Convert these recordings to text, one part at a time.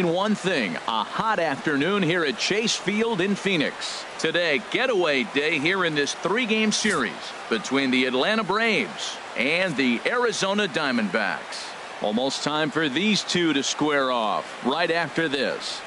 One thing, a hot afternoon here at Chase Field in Phoenix. Today, getaway day here in this 3-game series between the Atlanta Braves and the Arizona Diamondbacks. Almost time for these two to square off right after this.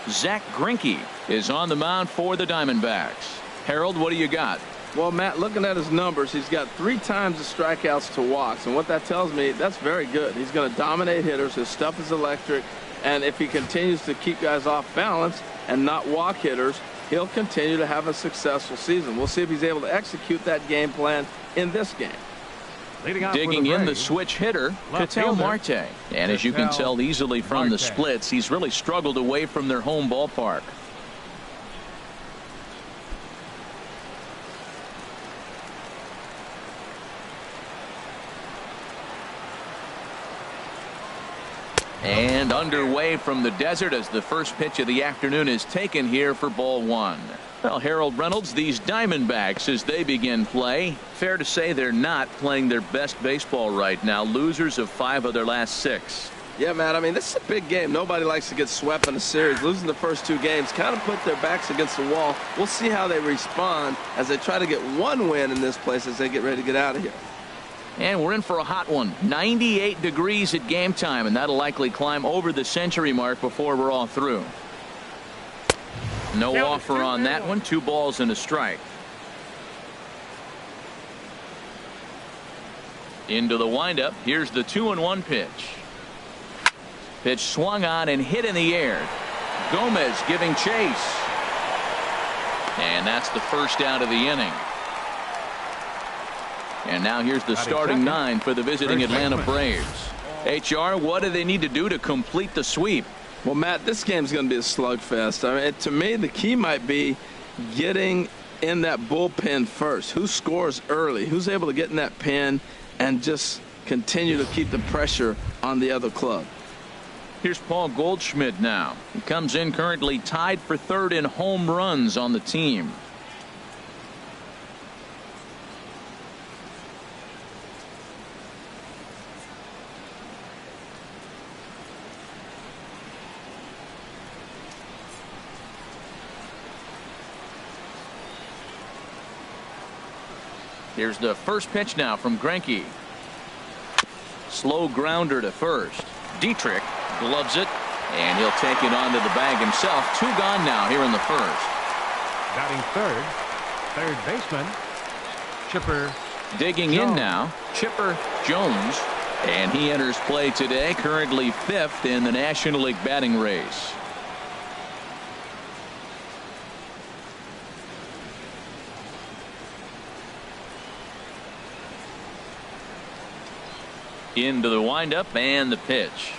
Zack Greinke is on the mound for the Diamondbacks. Harold, what do you got? Well, Matt, looking at his numbers, he's got 3 times the strikeouts to walks, and what that tells me, that's very good. He's going to dominate hitters. His stuff is electric, and if he continues to keep guys off balance and not walk hitters, he'll continue to have a successful season. We'll see if he's able to execute that game plan in this game. Digging in the switch hitter, Ketel Marte. And as you can tell easily from the splits, he's really struggled away from their home ballpark. And underway from the desert as the first pitch of the afternoon is taken here for ball 1. Well, Harold Reynolds, these Diamondbacks, as they begin play, fair to say they're not playing their best baseball right now. Losers of 5 of their last 6. Yeah, Matt, I mean, this is a big game. Nobody likes to get swept in a series. Losing the first 2 games kind of put their backs against the wall. We'll see how they respond as they try to get 1 win in this place as they get ready to get out of here. And we're in for a hot one. 98 degrees at game time, and that'll likely climb over the century mark before we're all through. No offer on that one. 2 balls and a strike. Into the windup. Here's the 2-1 pitch. Pitch swung on and hit in the air. Gomez giving chase. And that's the first out of the inning. And now here's the starting 9 for the visiting Atlanta Braves. HR, what do they need to do to complete the sweep? Well, Matt, this game's going to be a slugfest. I mean, to me, the key might be getting in that bullpen first. Who scores early? Who's able to get in that pen and just continue to keep the pressure on the other club? Here's Paul Goldschmidt now. He comes in currently tied for 3rd in home runs on the team. Here's the first pitch now from Greinke. Slow grounder to first. Dietrich gloves it, and he'll take it onto the bag himself. 2 gone now here in the first. Batting third baseman, Chipper. Digging in now, Chipper Jones, and he enters play today, currently 5th in the National League batting race. Into the windup and the pitch.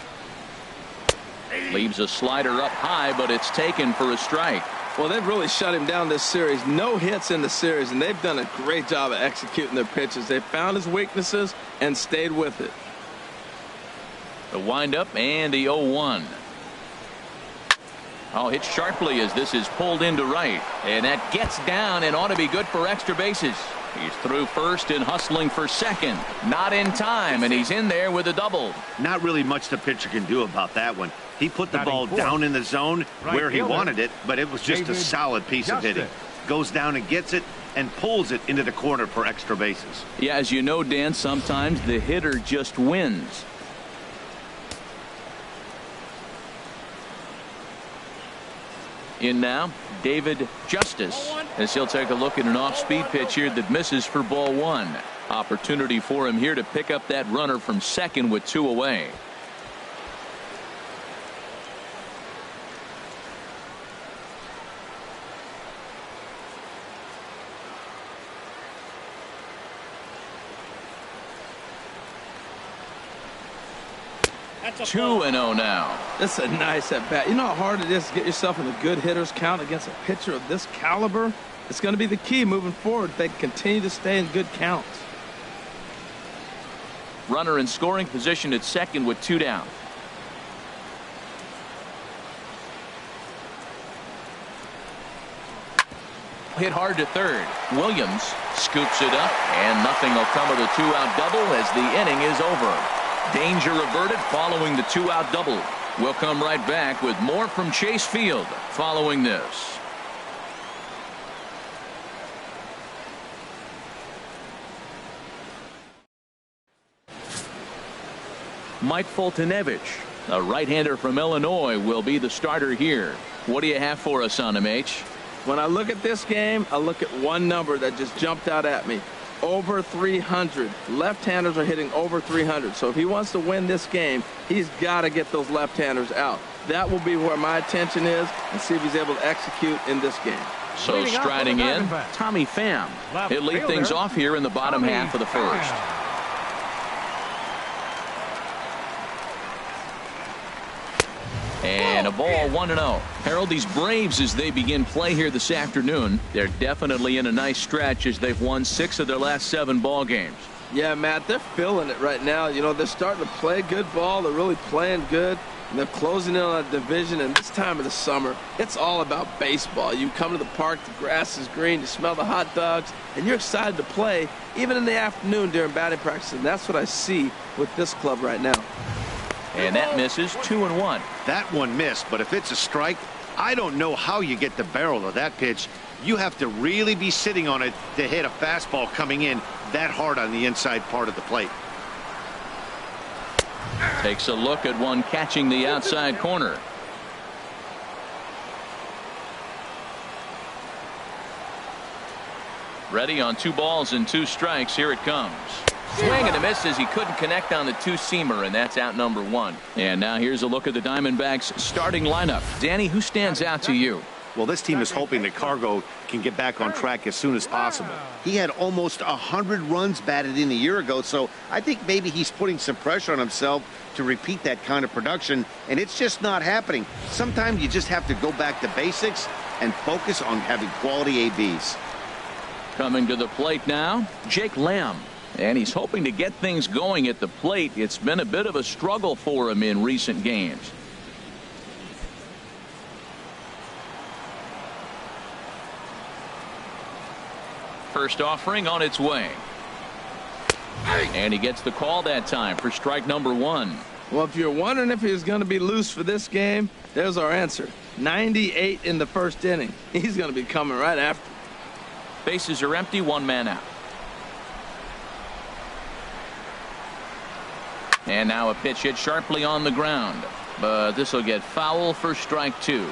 Leaves a slider up high, but it's taken for a strike. Well, they've really shut him down this series. No hits in the series, and they've done a great job of executing their pitches. They found his weaknesses and stayed with it. The windup and the 0-1. Oh, hit sharply as this is pulled into right, and that gets down and ought to be good for extra bases. He's through first and hustling for second. Not in time, and he's in there with a double. Not really much the pitcher can do about that one. He put the ball down in the zone where he wanted it, but it was just a solid piece of hitting. Goes down and gets it and pulls it into the corner for extra bases. Yeah, as you know, Dan, sometimes the hitter just wins. In now, David Justice, as he'll take a look at an off-speed pitch here that misses for ball 1. Opportunity for him here to pick up that runner from second with 2 away. That's 2-0 now. That's a nice at bat. You know how hard it is to get yourself in a good hitter's count against a pitcher of this caliber? It's going to be the key moving forward. They continue to stay in good counts. Runner in scoring position at second with 2 down. Hit hard to third. Williams Scoops it up, and nothing will come of the two-out double as the inning is over. Danger averted following the two-out double. We'll come right back with more from Chase Field following this. Mike Foltynewicz, a right-hander from Illinois, will be the starter here. What do you have for us on him, H? When I look at this game, I look at one number that just jumped out at me. Over 300. Left-handers are hitting over 300. So if he wants to win this game, he's got to get those left-handers out. That will be where my attention is, and see if he's able to execute in this game. So striding in, Tommy Pham. He'll lead things off here in the bottom half of the first. And a ball 1-0. Harold, these Braves, as they begin play here this afternoon, they're definitely in a nice stretch as they've won 6 of their last 7 ball games. Yeah, Matt, they're feeling it right now. You know, they're starting to play good ball. They're really playing good. And they're closing in on a division. And this time of the summer, it's all about baseball. You come to the park, the grass is green, you smell the hot dogs, and you're excited to play, even in the afternoon during batting practice. And that's what I see with this club right now. And that misses 2-1. That one missed, but if it's a strike, I don't know how you get the barrel of that pitch. You have to really be sitting on it to hit a fastball coming in that hard on the inside part of the plate. Takes a look at one catching the outside corner. Ready on 2 balls and 2 strikes. Here it comes. Swing and a miss as he couldn't connect on the two-seamer, and that's out number 1. And now here's a look at the Diamondbacks starting lineup. Danny, who stands out to you? Well, this team is hoping that Cargo can get back on track as soon as possible. He had almost 100 runs batted in a year ago, so I think maybe he's putting some pressure on himself to repeat that kind of production, and it's just not happening. Sometimes you just have to go back to basics and focus on having quality ABs. Coming to the plate now, Jake Lamb. And he's hoping to get things going at the plate. It's been a bit of a struggle for him in recent games. First offering on its way. And he gets the call that time for strike number 1. Well, if you're wondering if he's going to be loose for this game, there's our answer. 98 in the first inning. He's going to be coming right after. Bases are empty, 1 man out. And now a pitch hit sharply on the ground, but this will get foul for strike 2.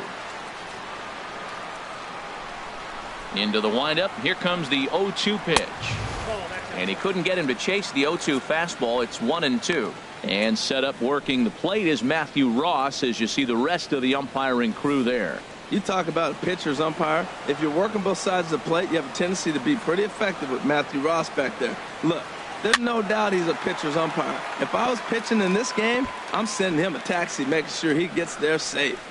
Into the windup. Here comes the 0-2 pitch. And he couldn't get him to chase the 0-2 fastball. It's 1-2. And set up working the plate is Matthew Ross, as you see the rest of the umpiring crew there. You talk about a pitcher's umpire. If you're working both sides of the plate, you have a tendency to be pretty effective with Matthew Ross back there. Look, there's no doubt he's a pitcher's umpire. If I was pitching in this game, I'm sending him a taxi, making sure he gets there safe.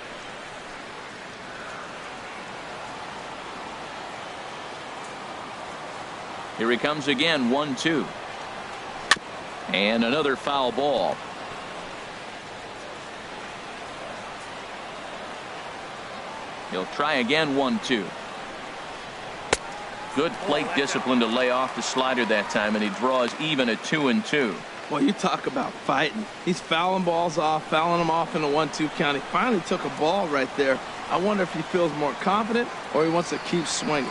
Here he comes again, 1-2. And another foul ball. He'll try again, 1-2. Good plate discipline to lay off the slider that time, and he draws even at 2-2. Well, you talk about fighting. He's fouling balls off, fouling them off in a 1-2 count. He finally took a ball right there. I wonder if he feels more confident or he wants to keep swinging.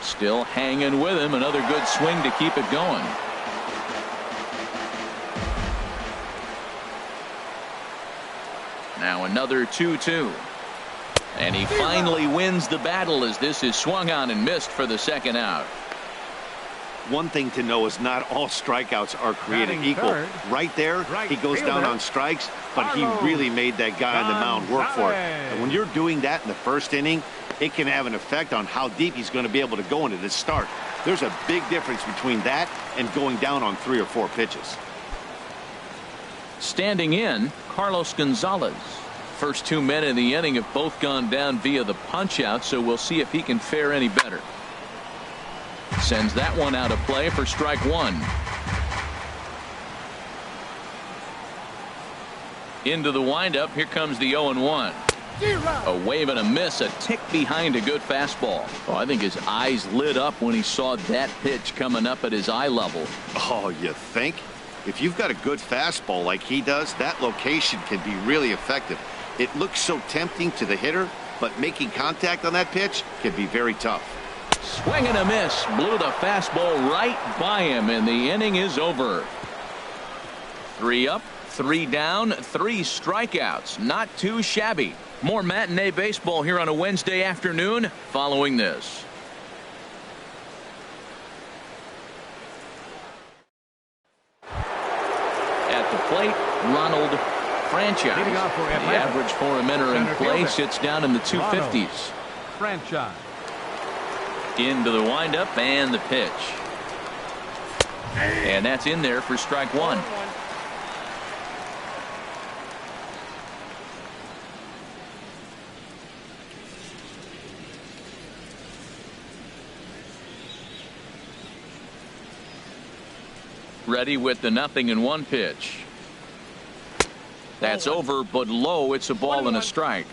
Still hanging with him. Another good swing to keep it going. Now another 2-2. And he finally wins the battle as this is swung on and missed for the second out. One thing to know is not all strikeouts are created equal. Right there, he goes down on strikes, but he really made that guy on the mound work for it. And when you're doing that in the first inning, it can have an effect on how deep he's going to be able to go into this start. There's a big difference between that and going down on 3 or 4 pitches. Standing in, Carlos Gonzalez. First 2 men in the inning have both gone down via the punch out, so we'll see if he can fare any better. Sends that one out of play for strike 1. Into the windup. Here comes the 0-1. A wave and a miss, a tick behind a good fastball. Oh, I think his eyes lit up when he saw that pitch coming up at his eye level. Oh, you think? If you've got a good fastball like he does, that location can be really effective. It looks so tempting to the hitter, but making contact on that pitch can be very tough. Swing and a miss. Blew the fastball right by him, and the inning is over. 3 up, 3 down, 3 strikeouts. Not too shabby. More matinee baseball here on a Wednesday afternoon following this. At the plate, Ronald Franchise. Leading off for The Atlanta. average for a minute in Center play fielder. sits down in the 250s. Franchise. Into the windup and the pitch. And that's in there for strike 1. Ready with the 0-1 pitch. That's over, but low. It's a ball and a strike.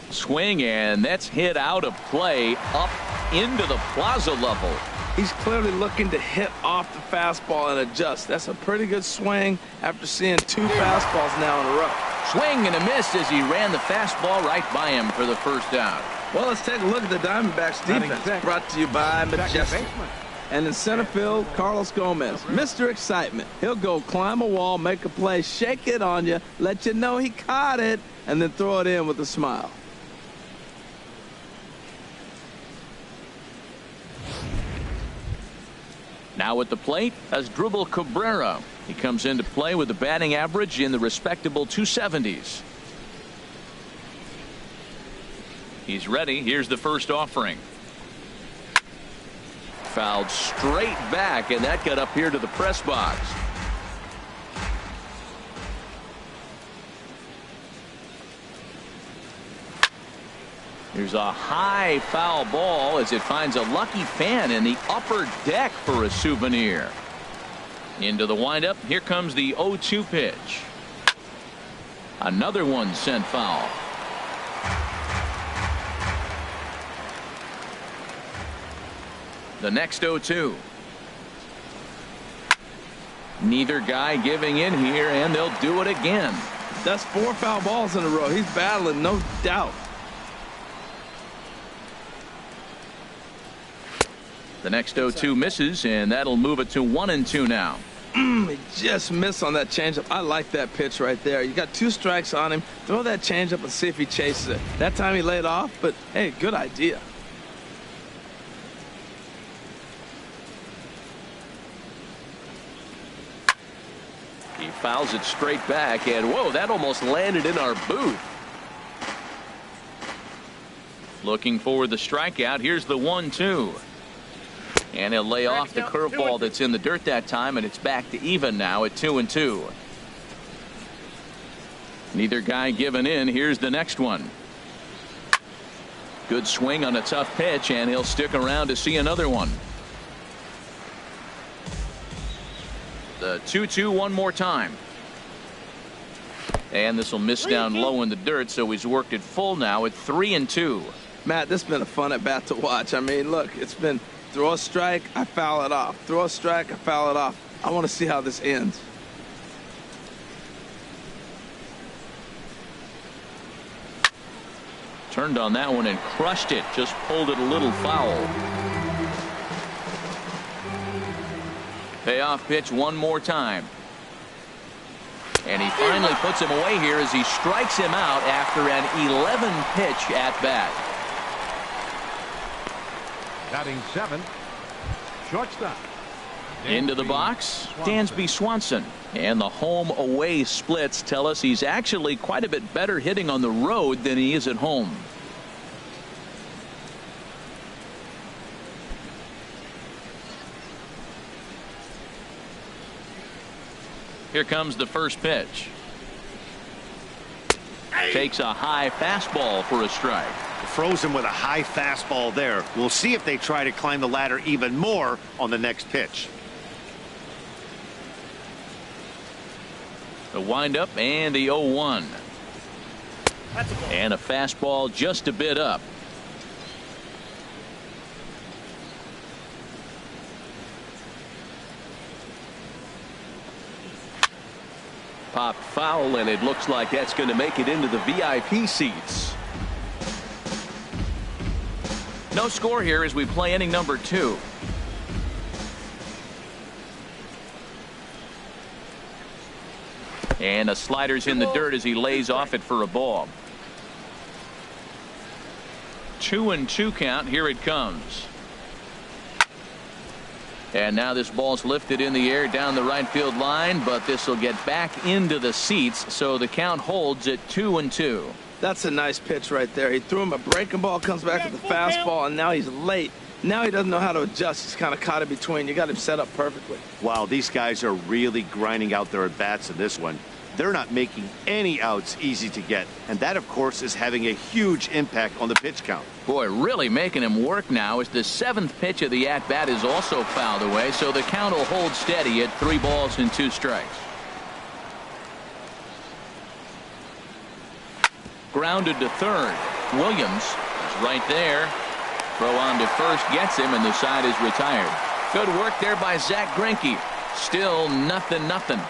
Swing, and that's hit out of play up into the plaza level. He's clearly looking to hit off the fastball and adjust. That's a pretty good swing after seeing 2 fastballs now in a row. Swing and a miss as he ran the fastball right by him for the first out. Well, let's take a look at the Diamondbacks defense. Second. Brought to you by Second Majestic. baseman. And in center field, Carlos Gomez, Mr. Excitement. He'll go climb a wall, make a play, shake it on you, let you know he caught it, and then throw it in with a smile. Now at the plate, Asdrubal Cabrera. He comes into play with a batting average in the respectable 270s. He's ready. Here's the first offering. Fouled straight back, and that got up here to the press box. Here's a high foul ball as it finds a lucky fan in the upper deck for a souvenir. Into the windup. Here comes the 0-2 pitch. Another one sent foul. The next 0-2. Neither guy giving in here, and they'll do it again. That's 4 foul balls in a row. He's battling, no doubt. The next 0-2 misses, and that'll move it to 1-2 now. He just missed on that changeup. I like that pitch right there. You got 2 strikes on him. Throw that changeup and see if he chases it. That time he laid off, but hey, good idea. He fouls it straight back, and whoa, that almost landed in our booth. Looking for the strikeout. Here's the 1-2. And he'll lay off the curveball that's in the dirt that time, and it's back to even now at 2-2. Neither guy giving in. Here's the next one. Good swing on a tough pitch, and he'll stick around to see another one. The 2-2 one more time. And this will miss down low in the dirt, so he's worked it full now at 3-2. Matt, this has been a fun at bat to watch. I mean, look, it's been throw a strike, I foul it off. Throw a strike, I foul it off. I want to see how this ends. Turned on that one and crushed it. Just pulled it a little foul. Payoff pitch one more time. And he finally puts him away here as he strikes him out after an 11-pitch at bat. Batting 7th, shortstop. Into the box, Dansby Swanson. And the home-away splits tell us he's actually quite a bit better hitting on the road than he is at home. Here comes the first pitch. Takes a high fastball for a strike. Throws him with a high fastball there. We'll see if they try to climb the ladder even more on the next pitch. The windup and the 0-1. And a fastball just a bit up. Popped foul, and it looks like that's going to make it into the VIP seats. No score here as we play inning number 2. And a slider's in the dirt as he lays off it for a ball. 2-2 count. Here it comes. And now this ball's lifted in the air down the right field line, but this will get back into the seats, so the count holds at 2-2. That's a nice pitch right there. He threw him a breaking ball, comes back with the fastball, and now he's late. Now he doesn't know how to adjust. He's kind of caught in between. You got him set up perfectly. Wow, these guys are really grinding out their at-bats in this one. They're not making any outs easy to get, and that, of course, is having a huge impact on the pitch count. Boy, really making him work now as the 7th pitch of the at-bat is also fouled away, so the count will hold steady at 3 balls and 2 strikes. Grounded to third. Williams is right there. Throw on to first gets him, and the side is retired. Good work there by Zach Greinke. Still 0-0.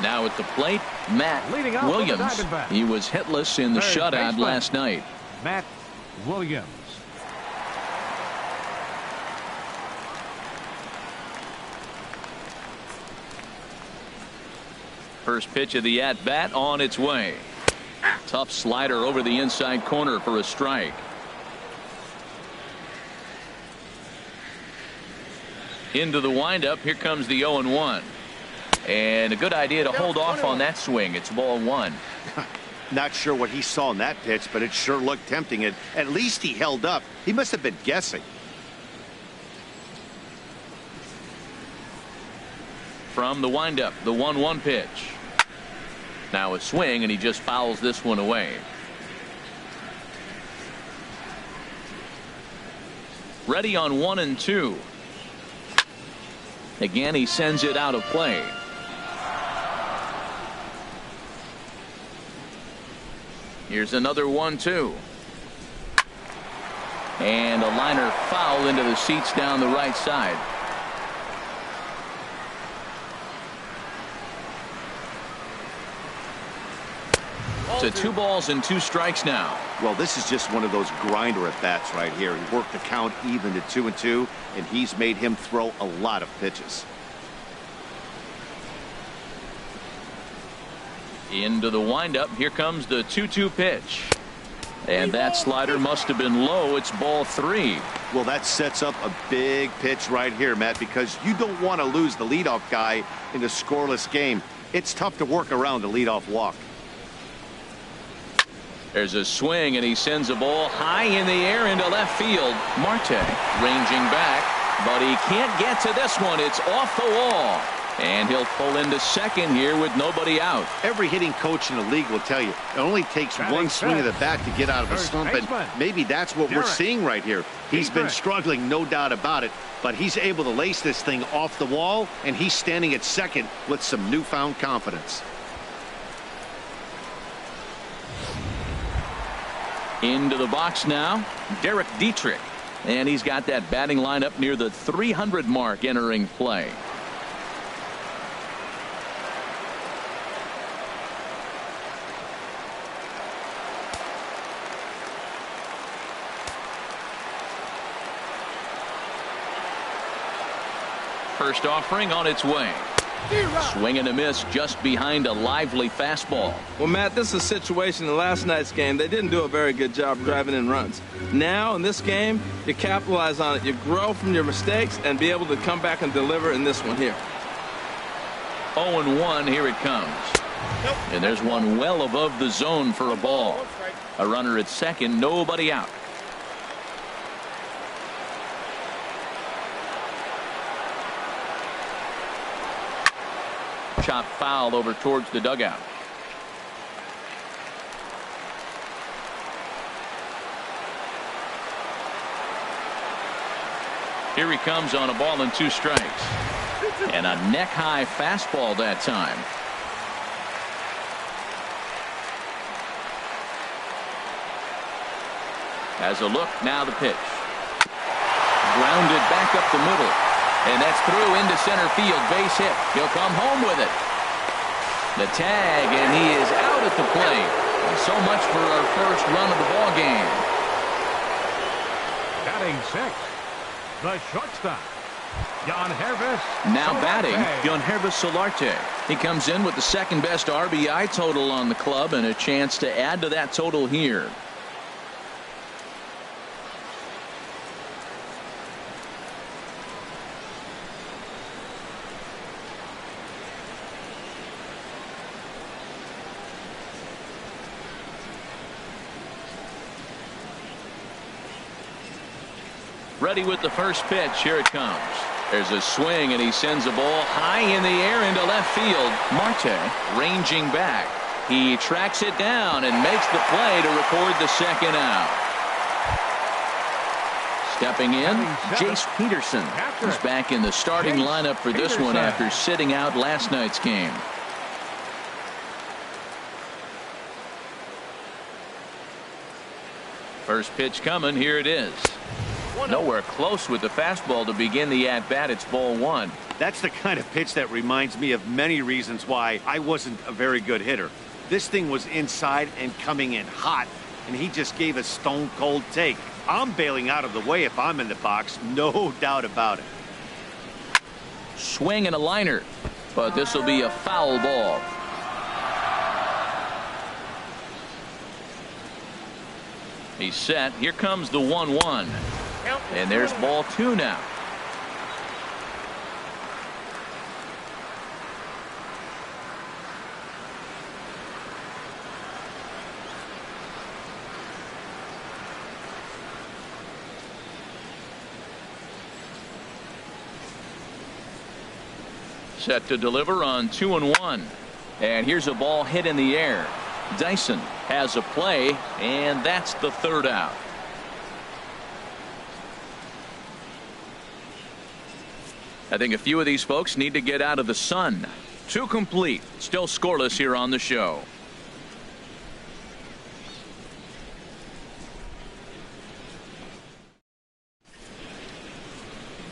Now at the plate, Matt Williams. He was hitless in the shutout last night. Matt Williams. First pitch of the at-bat on its way. Tough slider over the inside corner for a strike. Into the windup. Here comes the 0-1. And a good idea to hold off on that swing. It's ball 1. Not sure what he saw in that pitch, but it sure looked tempting. And at least he held up. He must have been guessing. From the windup, the 1-1 pitch. Now a swing, and he just fouls this one away. Ready on 1-2. Again, he sends it out of play. Here's another 1-2. And a liner foul into the seats down the right side. To 2 balls and 2 strikes now. Well, this is just one of those grinder at bats right here. He worked the count even to 2-2, and he's made him throw a lot of pitches. Into the windup. Here comes the 2-2 pitch. And that slider must have been low. It's ball 3. Well, that sets up a big pitch right here, Matt, because you don't want to lose the leadoff guy in a scoreless game. It's tough to work around a leadoff walk. There's a swing, and he sends a ball high in the air into left field. Marte ranging back, but he can't get to this one. It's off the wall. And he'll pull into second here with nobody out. Every hitting coach in the league will tell you it only takes one swing of the bat to get out of a slump, and maybe that's what we're seeing right here. He's been struggling, no doubt about it, but he's able to lace this thing off the wall, and he's standing at second with some newfound confidence. Into the box now, DIETRICH. And he's got that batting lineup near the 300 mark entering play. First offering on its way. Swing and a miss just behind a lively fastball. Well, Matt, this is a situation in last night's game. They didn't do a very good job driving in runs. Now, in this game, you capitalize on it. You grow from your mistakes and be able to come back and deliver in this one here. 0-1, here it comes. And there's one well above the zone for a ball. A runner at second, nobody out. Chop foul over towards the dugout. Here he comes on a ball and 2 strikes. And a neck-high fastball that time. Has a look, now the pitch. Grounded back up the middle. And that's through into center field, base hit. He'll come home with it. The tag, and he is out at the plate. And so much for our first run of the ball game. Batting 6, the shortstop, Yangervis. Now batting, Yangervis Solarte. He comes in with the second best RBI total on the club and a chance to add to that total here. Ready with the first pitch. Here it comes. There's a swing, and he sends a ball high in the air into left field. Marte ranging back. He tracks it down and makes the play to record the second out. Stepping in, JACE Peterson. He's back in the starting lineup for this one after sitting out last night's game. First pitch coming. Here it is. Nowhere close with the fastball to begin the at-bat. It's ball 1. That's the kind of pitch that reminds me of many reasons why I wasn't a very good hitter. This thing was inside and coming in hot, and he just gave a stone-cold take. I'm bailing out of the way if I'm in the box, no doubt about it. Swing and a liner, but this will be a foul ball. He's set. Here comes the 1-1. And there's ball 2 now. Set to deliver on 2-1. And here's a ball hit in the air. Dyson has a play, and that's the third out. I think a few of these folks need to get out of the sun. 2 complete. Still scoreless here on the show.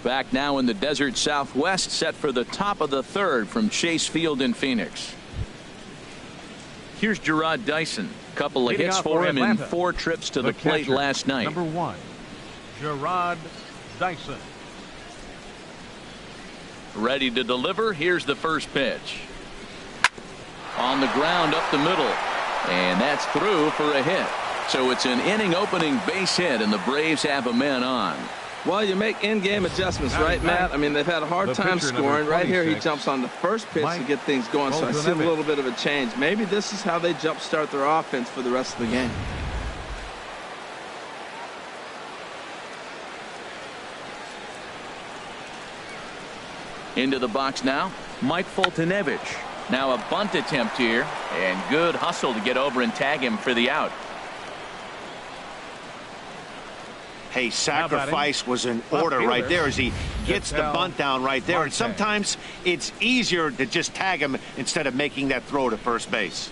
Back now in the desert Southwest, set for the top of the 3rd from Chase Field in Phoenix. Here's Gerard Dyson. Couple of hits for him in 4 trips to the plate last night. Number 1, Gerard Dyson. Ready to deliver. Here's the first pitch. On the ground up the middle. And that's through for a hit. So it's an inning opening base hit, and the Braves have a man on. Well, you make in-game adjustments, right, Matt? I mean, they've had a hard time scoring. Right here, he jumps on the first pitch to get things going, so I see a little bit of a change. Maybe this is how they jumpstart their offense for the rest of the game. Into the box now, Mike Foltynewicz. Now a bunt attempt here, and good hustle to get over and tag him for the out. Hey, sacrifice was in order right there as he gets the bunt down right there. And sometimes it's easier to just tag him instead of making that throw to first base.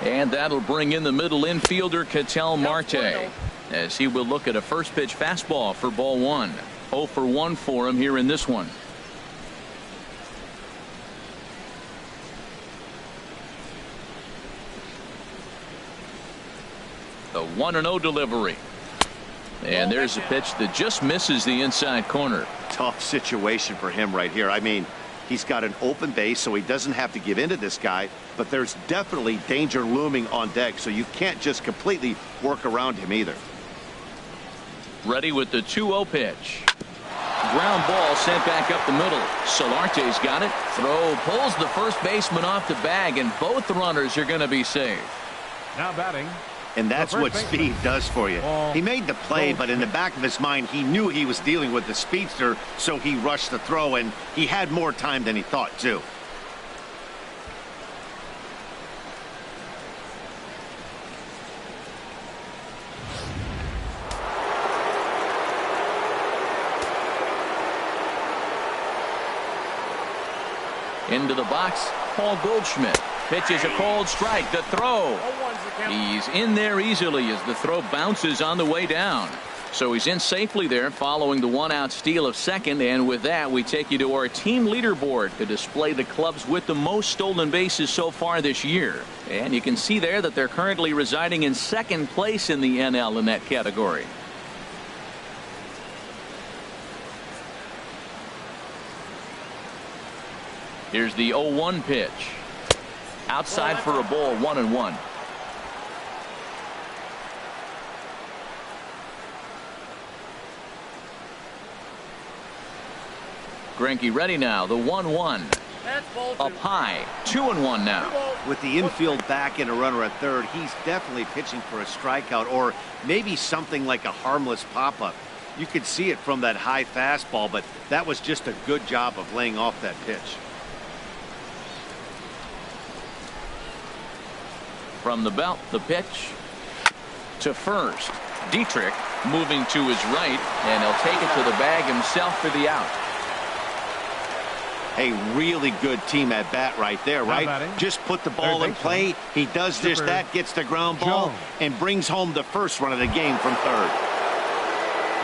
And that'll bring in the middle infielder Ketel Marte, as he will look at a first pitch fastball for ball 1. 0 for 1 for him here in this one. The 1-0 delivery. And there's a pitch that just misses the inside corner. Tough situation for him right here. I mean, he's got an open base, so he doesn't have to give in to this guy, but there's definitely danger looming on deck, so you can't just completely work around him either. Ready with the 2-0 pitch. Ground ball sent back up the middle. Solarte's got it. Throw pulls the first baseman off the bag, and both runners are going to be safe. Now batting, And that's what speed does for you. He made the play, but in the back of his mind, he knew he was dealing with the speedster, so he rushed the throw, and he had more time than he thought, too. Into the box, Paul Goldschmidt pitches a called strike. The throw. He's in there easily as the throw bounces on the way down. So he's in safely there following the one-out steal of second. And with that, we take you to our team leaderboard to display the clubs with the most stolen bases so far this year. And you can see there that they're currently residing in second place in the NL in that category. Here's the 0-1 pitch. Outside for a ball, 1-1. Greinke ready now. The 1-1. Up high. 2-1 now. With the infield back and a runner at third, he's definitely pitching for a strikeout or maybe something like a harmless pop-up. You could see it from that high fastball, but that was just a good job of laying off that pitch. From the belt, the pitch to first. Dietrich moving to his right, and he'll take it to the bag himself for the out. A really good team at bat right there, right? Just put the ball in play. He does just that, gets the ground ball, and brings home the first run of the game from third.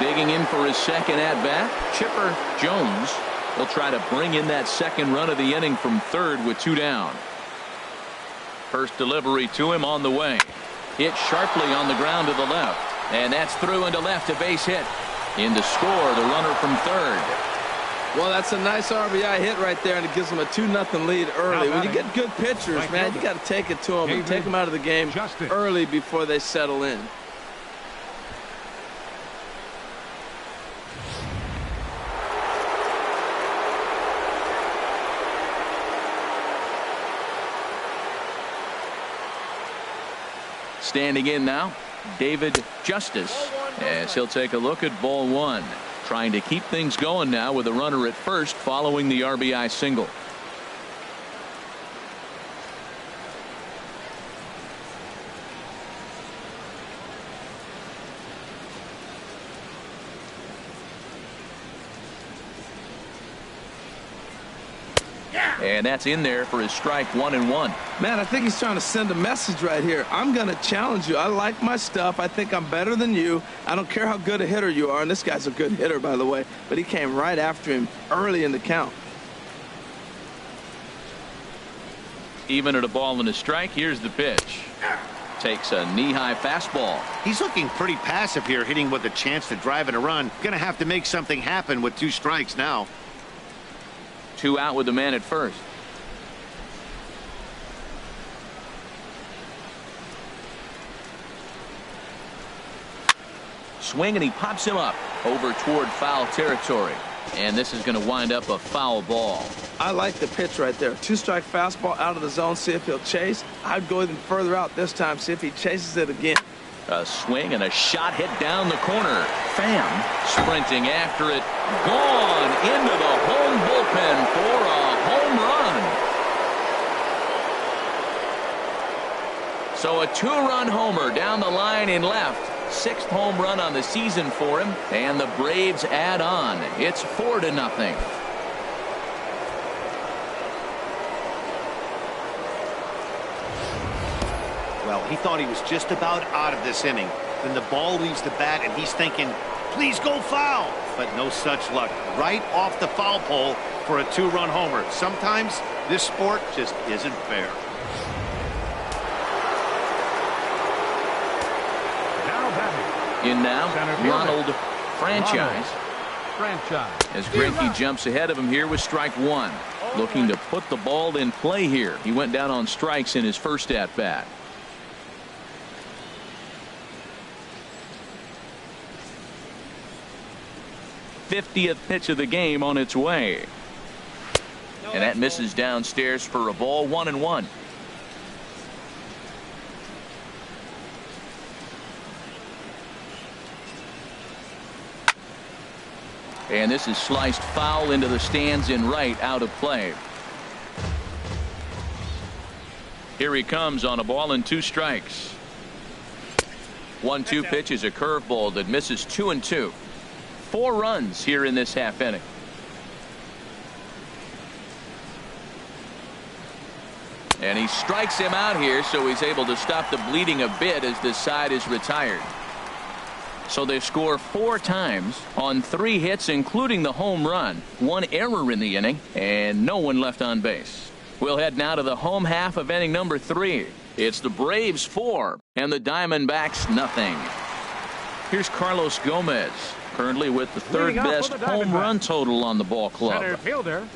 Digging in for his second at bat, Chipper Jones. He'll try to bring in that second run of the inning from third with 2 down. First delivery to him on the way. Hit sharply on the ground to the left. And that's through into left, a base hit. In to score, the runner from third. Well, that's a nice RBI hit right there, and it gives them a 2-0 lead early. When you get good pitchers, man, you got to take it to them and take them out of the game early before they settle in. Standing in now, David Justice, as he'll take a look at ball 1. Trying to keep things going now with a runner at first following the RBI single. And that's in there for his strike, 1-1. Man, I think he's trying to send a message right here. I'm going to challenge you. I like my stuff. I think I'm better than you. I don't care how good a hitter you are. And this guy's a good hitter, by the way. But he came right after him early in the count. Even at a ball and a strike, here's the pitch. Takes a knee-high fastball. He's looking pretty passive here, hitting with a chance to drive and a run. Going to have to make something happen with 2 strikes now. 2 out with the man at first. Swing, and he pops him up over toward foul territory. And this is going to wind up a foul ball. I like the pitch right there. 2-strike fastball out of the zone. See if he'll chase. I'd go even further out this time. See if he chases it again. A swing and a shot hit down the corner. Pham sprinting after it. Gone into the home bullpen for a home run. So a 2-run homer down the line in left. 6th home run on the season for him. And the Braves add on. It's 4-0. Well, he thought he was just about out of this inning. Then the ball leaves the bat, and he's thinking, please go foul. But no such luck. Right off the foul pole for a 2-run homer. Sometimes this sport just isn't fair. In now, Ronald Franchise. As Greinke jumps ahead of him here with strike 1. Looking to put the ball in play here. He went down on strikes in his first at-bat. '50th pitch of the game on its way. And that misses downstairs for a ball, 1-1. And this is sliced foul into the stands in right, out of play. Here he comes on a ball and 2 strikes. 1-2 pitch is a curveball that misses 2-2. 4 runs here in this half inning. And he strikes him out here, so he's able to stop the bleeding a bit as this side is retired. So they score 4 times on 3 hits, including the home run. 1 error in the inning, and no one left on base. We'll head now to the home half of inning number 3. It's the Braves 4 and the Diamondbacks nothing. Here's Carlos Gomez, currently with the 3rd best home run total on the ball club. Center fielder,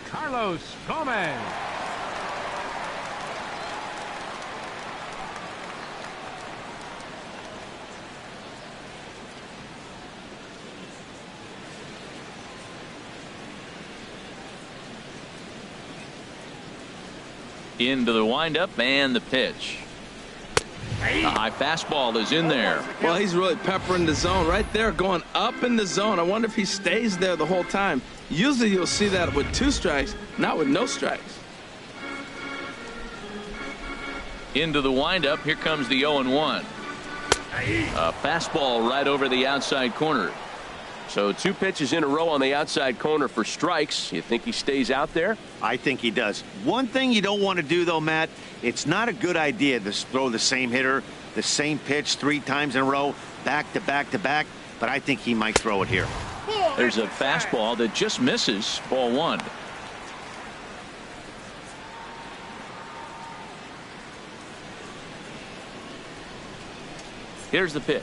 Carlos Gomez. Into the windup and the pitch. The high fastball is in there. Well, he's really peppering the zone right there, going up in the zone. I wonder if he stays there the whole time. Usually you'll see that with 2 strikes, not with no strikes. Into the windup. Here comes the 0-1. A fastball right over the outside corner. So 2 pitches in a row on the outside corner for strikes. You think he stays out there? I think he does. One thing you don't want to do, though, Matt, it's not a good idea to throw the same hitter, the same pitch 3 times in a row, back to back to back, but I think he might throw it here. There's a fastball that just misses. Ball 1. Here's the pitch.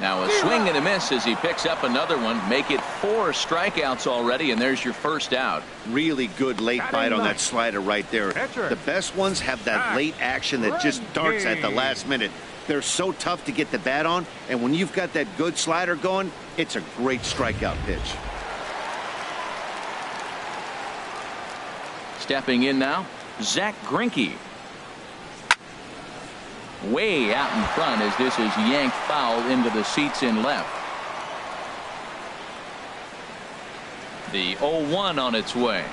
Now a swing and a miss as he picks up another one. Make it 4 strikeouts already, and there's your first out. Really good late bite on that slider right there. Pitcher. The best ones have that late action that just darts at the last minute. They're so tough to get the bat on, and when you've got that good slider going, it's a great strikeout pitch. Stepping in now, Zach Greinke. Way out in front as this is yanked foul into the seats in left. The 0-1 on its way.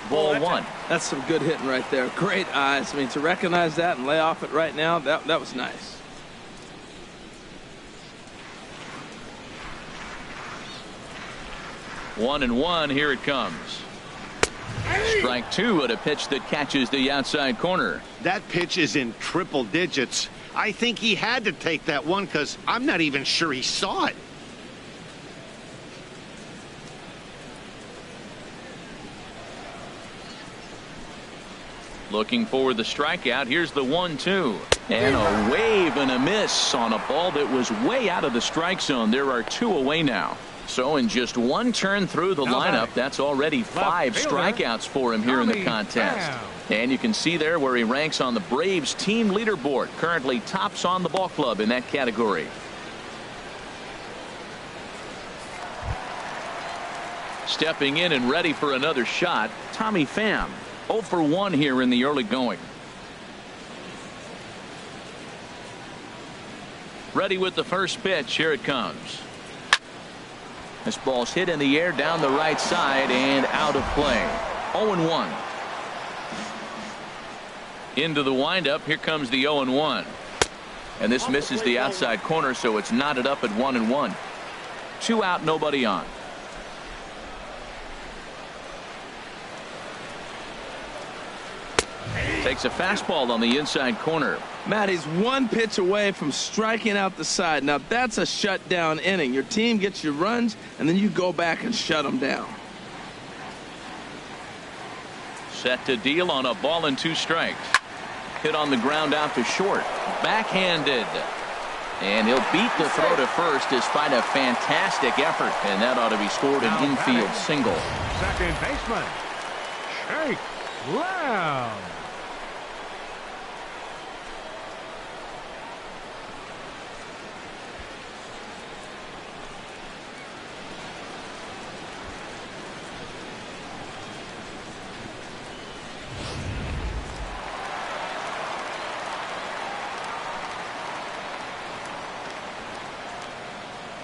Ball 1. That's some good hitting right there. Great eyes. I mean, to recognize that and lay off it right now, that was nice. One and one. Here it comes. Strike 2 at a pitch that catches the outside corner. That pitch is in triple digits. I think he had to take that one because I'm not even sure he saw it. Looking for the strikeout. Here's the 1-2. And a wave and a miss on a ball that was way out of the strike zone. There are 2 away now. So in just 1 turn through the lineup, that's already 5 strikeouts for him here in the contest. And you can see there where he ranks on the Braves team leaderboard. Currently tops on the ball club in that category. Stepping in and ready for another shot, Tommy Pham. 0 for 1 here in the early going. Ready with the first pitch. Here it comes. This ball's hit in the air down the right side and out of play. 0-1. Into the windup. Here comes the 0-1. And this misses the outside corner, so it's knotted up at 1-1. 2 out, nobody on. Takes a fastball on the inside corner. Matt, he's 1 pitch away from striking out the side. Now that's a shutdown inning. Your team gets your runs, and then you go back and shut them down. Set to deal on a ball and 2 strikes. Hit on the ground out to short. Backhanded. And he'll beat the throw to first despite a fantastic effort. And that ought to be scored an infield single. Second baseman, Jake Lamb.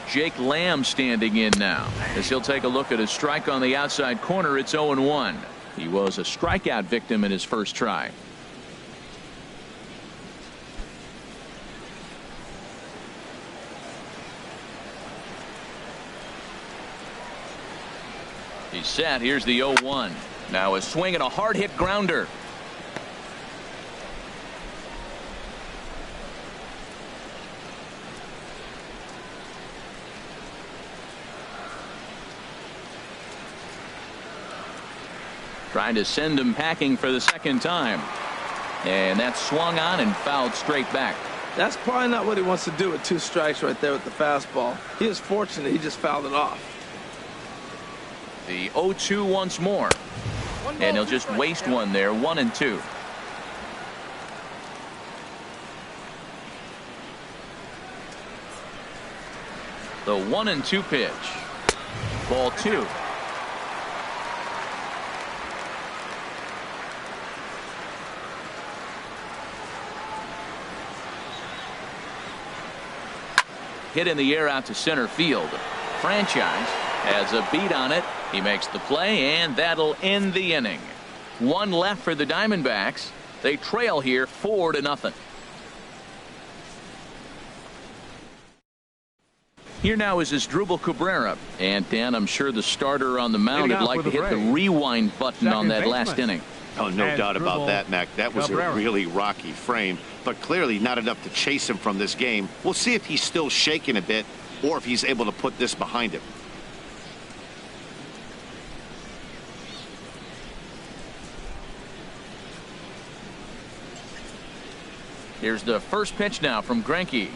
Jake Lamb standing in now as he'll take a look at a strike on the outside corner. It's 0-1. He was a strikeout victim in his first try. He's set. Here's the 0-1. Now a swing and a hard hit grounder. Trying to send him packing for the second time. And that swung on and fouled straight back. That's probably not what he wants to do with 2 strikes right there with the fastball. He is fortunate he just fouled it off. The 0-2 once more. And he'll just waste one there. 1-2. The 1-2 pitch. Ball 2. Hit in the air out to center field. Franchise has a beat on it. He makes the play, and that'll end the inning. 1 left for the Diamondbacks. They trail here 4-0. Here now is Asdrubal Cabrera. And Dan, I'm sure the starter on the mound would like to hit the rewind button on that last inning. Oh, no doubt about that, Mac. That was a really rocky frame, but clearly not enough to chase him from this game. We'll see if he's still shaking a bit or if he's able to put this behind him. Here's the first pitch now from Greinke.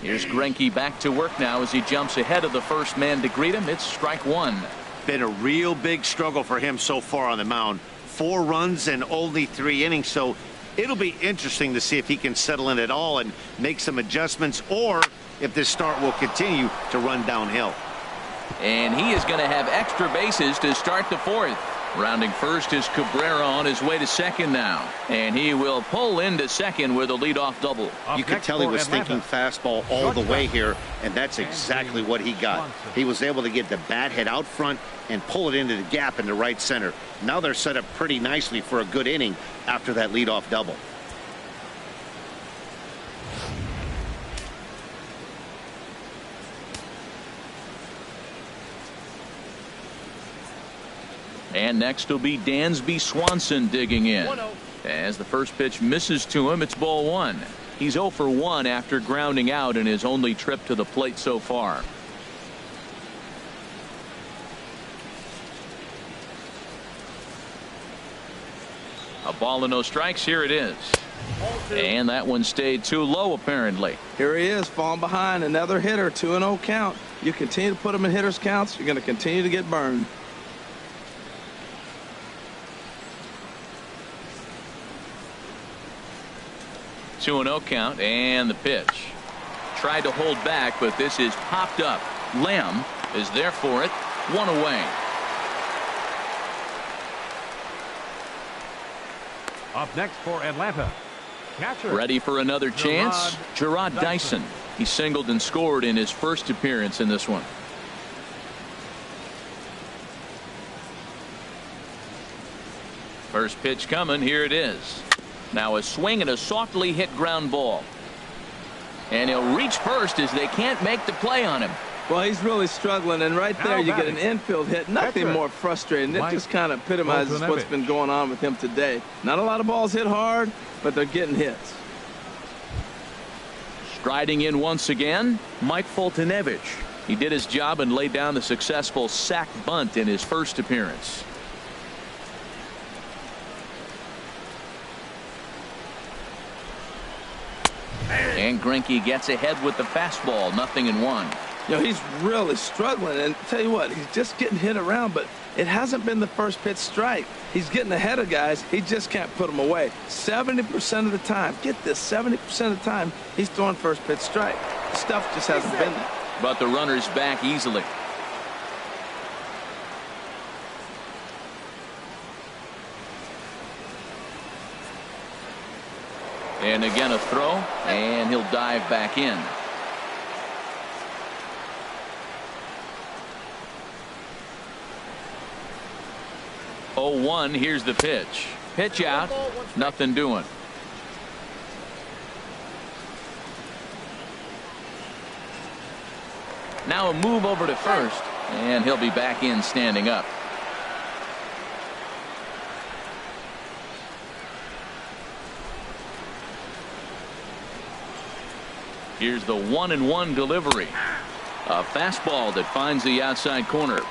Here's Greinke back to work now as he jumps ahead of the first man to greet him. It's strike 1. Been a real big struggle for him so far on the mound. 4 runs and only 3 innings, so it'll be interesting to see if he can settle in at all and make some adjustments, or if this start will continue to run downhill. And he is going to have extra bases to start the 4th. Rounding first is Cabrera on his way to second now. And he will pull into second with a leadoff double. You could tell he was thinking fastball all the way here, and that's exactly what he got. He was able to get the bat head out front and pull it into the gap in the right center. Now they're set up pretty nicely for a good inning after that leadoff double. And next will be Dansby Swanson digging in. As the first pitch misses to him, it's ball 1. He's 0 for 1 after grounding out in his only trip to the plate so far. A ball and no strikes. Here it is. And that one stayed too low apparently. Here he is, falling behind. Another hitter. 2-0 count. You continue to put him in hitters counts, you're going to continue to get burned. Two and 0 count, and the pitch. Tried to hold back, but this is popped up. Lamb is there for it. 1 away. Up next for Atlanta, catcher. Ready for another chance? Gerard Dyson. He singled and scored in his first appearance in this one. First pitch coming. Here it is. Now a swing and a softly hit ground ball. And he'll reach first as they can't make the play on him. Well, he's really struggling, and right there you get an infield hit. Nothing more frustrating. It just kind of epitomizes what's been going on with him today. Not a lot of balls hit hard, but they're getting hits. Striding in once again, Mike Foltynewicz. He did his job and laid down the successful sac bunt in his first appearance. And Greinke gets ahead with the fastball. 0-1. You know, he's really struggling, and tell you what, he's just getting hit around, but it hasn't been the first pitch strike. He's getting ahead of guys. He just can't put them away. 70% of the time, get this, 70% of the time, he's throwing first pitch strike. Stuff just hasn't been there. But the runner's back easily. And again a throw, and he'll dive back in. 0-1. Here's the pitch. Pitch out. Nothing doing. Now a move over to first, and he'll be back in standing up. Here's the 1-1 delivery. A fastball that finds the outside corner.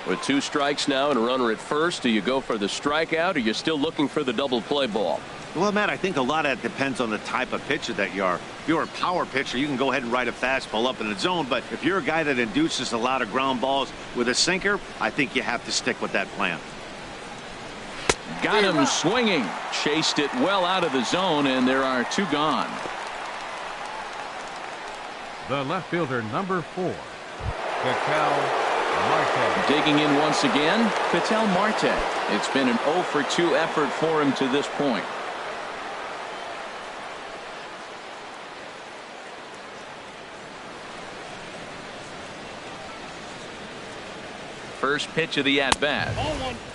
With 2 strikes now and a runner at first, do you go for the strikeout or you're still looking for the double play ball? Well, Matt, I think a lot of that depends on the type of pitcher that you are. If you're a power pitcher, you can go ahead and ride a fastball up in the zone. But if you're a guy that induces a lot of ground balls with a sinker, I think you have to stick with that plan. Got him swinging. Chased it well out of the zone, and there are 2 gone. The left fielder, number 4, Ketel Marte. Digging in once again, Ketel Marte. It's been an 0-for-2 effort for him to this point. First pitch of the at-bat.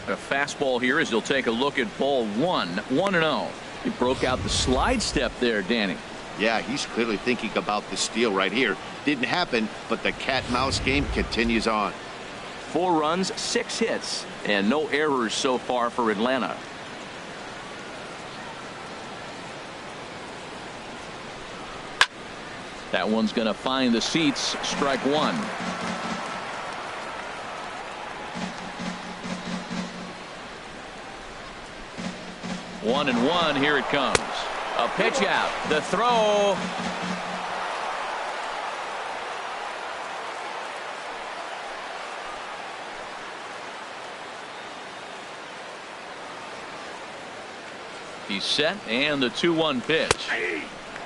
A fastball here as he'll take a look at ball 1. 1-0. He broke out the slide step there, Danny. Yeah, he's clearly thinking about the steal right here. Didn't happen, but the cat-mouse game continues on. 4 runs, 6 hits, and no errors so far for Atlanta. That one's going to find the seats. Strike 1. One and one. Here it comes. A pitch out. The throw. He's set, and the 2-1 pitch.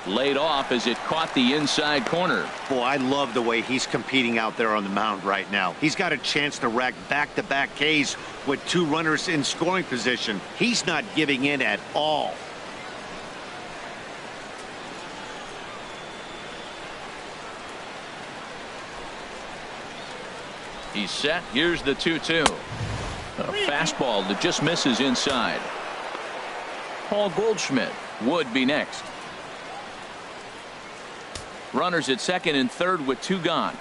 Laid off as it caught the inside corner. Boy, I love the way he's competing out there on the mound right now. He's got a chance to rack back-to-back Ks with 2 runners in scoring position. He's not giving in at all. He's set. Here's the 2-2. A fastball that just misses inside. Paul Goldschmidt would be next. Runners at second and third with 2 gone.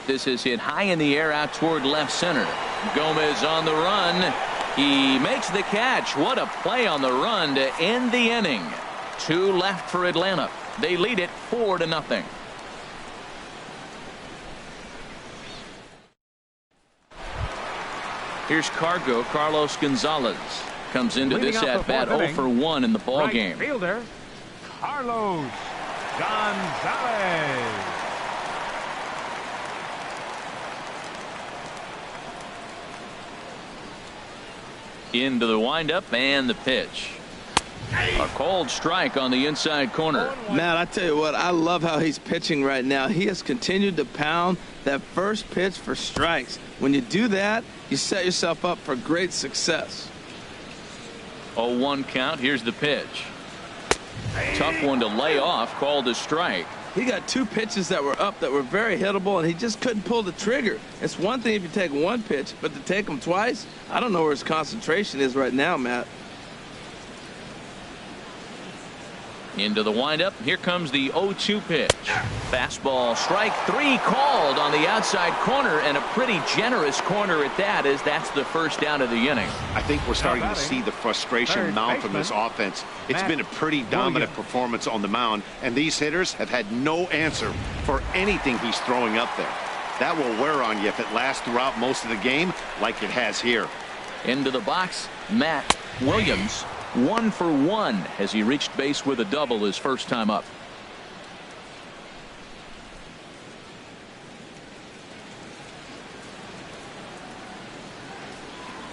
This is hit high in the air out toward left center. Gomez on the run. He makes the catch. What a play on the run to end the inning. 2 left for Atlanta. They lead it 4-0. Here's Carlos Gonzalez. Comes into this at-bat 0-for-1 in the ball game. Fielder, Carlos Gonzalez. Into the windup and the pitch. A cold strike on the inside corner. Matt, I tell you what, I love how he's pitching right now. He has continued to pound that first pitch for strikes. When you do that, you set yourself up for great success. 0-1 count. Here's the pitch. Tough one to lay off, called a strike. He got 2 pitches that were up that were very hittable, and he just couldn't pull the trigger. It's one thing if you take 1 pitch, but to take them twice, I don't know where his concentration is right now, Matt. Into the windup. Here comes the 0-2 pitch. Fastball, strike 3 called on the outside corner, and a pretty generous corner at that, as that's the first down of the inning. I think we're starting to see the frustration mount from this offense. It's been a pretty dominant performance on the mound, and these hitters have had no answer for anything he's throwing up there. That will wear on you if it lasts throughout most of the game like it has here. Into the box, Matt Williams. 1-for-1 as he reached base with a double his first time up.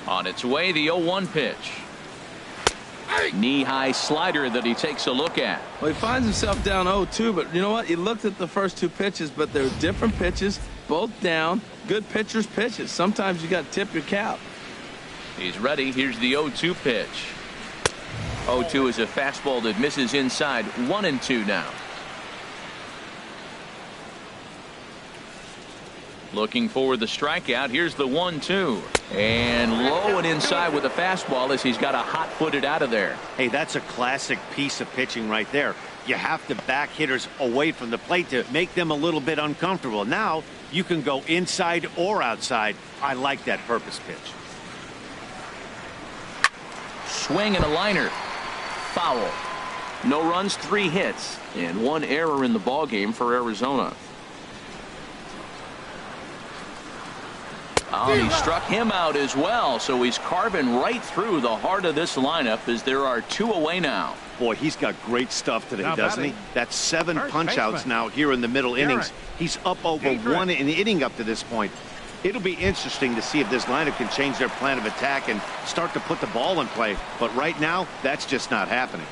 On its way, the 0-1 pitch. Knee-high slider that he takes a look at. Well, he finds himself down 0-2, but you know what? He looked at the first 2 pitches, but they're different pitches, both down. Good pitchers' pitches. Sometimes you got to tip your cap. He's ready. Here's the 0-2 pitch. 0-2 is a fastball that misses inside. 1-2 now. Looking for the strikeout. Here's the 1-2. And low and inside with a fastball as he's got a hot-footed out of there. Hey, that's a classic piece of pitching right there. You have to back hitters away from the plate to make them a little bit uncomfortable. Now you can go inside or outside. I like that purpose pitch. Swing and a liner. Foul. No runs, 3 hits, and 1 error in the ballgame for Arizona. Oh, he struck him out as well, so he's carving right through the heart of this lineup as there are 2 away now. Boy, he's got great stuff today, doesn't he? That's 7 punch-outs now here in the middle innings. He's up over 1 inning up to this point. It'll be interesting to see if this lineup can change their plan of attack and start to put the ball in play. But right now, that's just not happening.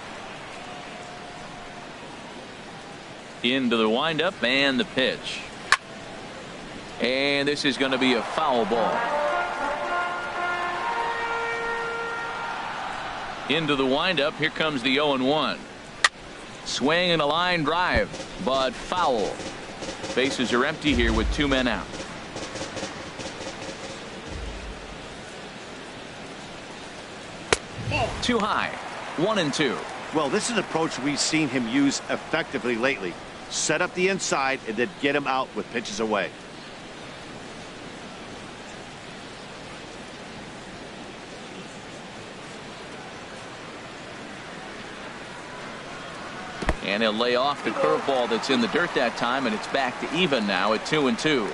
Into the windup and the pitch. And this is going to be a foul ball. Into the windup. Here comes the 0-1. Swing and a line drive, but foul. Bases are empty here with 2 men out. Too high. 1-2. Well, this is an approach we've seen him use effectively lately. Set up the inside and then get him out with pitches away. And he'll lay off the curveball that's in the dirt that time, and it's back to even now at 2-2.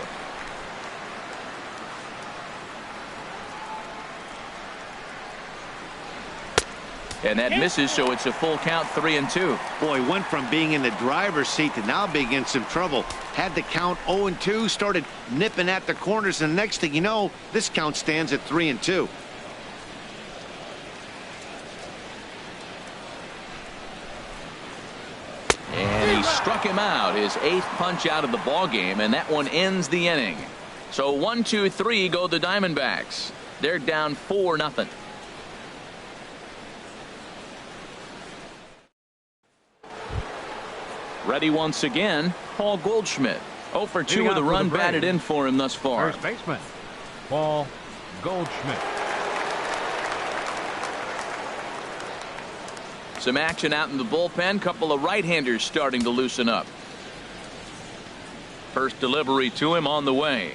And that misses, so it's a full count, 3-2. Boy, went from being in the driver's seat to now being in some trouble. Had the count 0-2, started nipping at the corners, and next thing you know, this count stands at 3-2. And he struck him out, his 8th punch out of the ball game, and that one ends the inning. So 1-2-3 go the Diamondbacks. They're down 4-0. Ready once again, Paul Goldschmidt. 0 for 2 with a run batted in for him thus far. First baseman, Paul Goldschmidt. Some action out in the bullpen. Couple of right-handers starting to loosen up. First delivery to him on the way.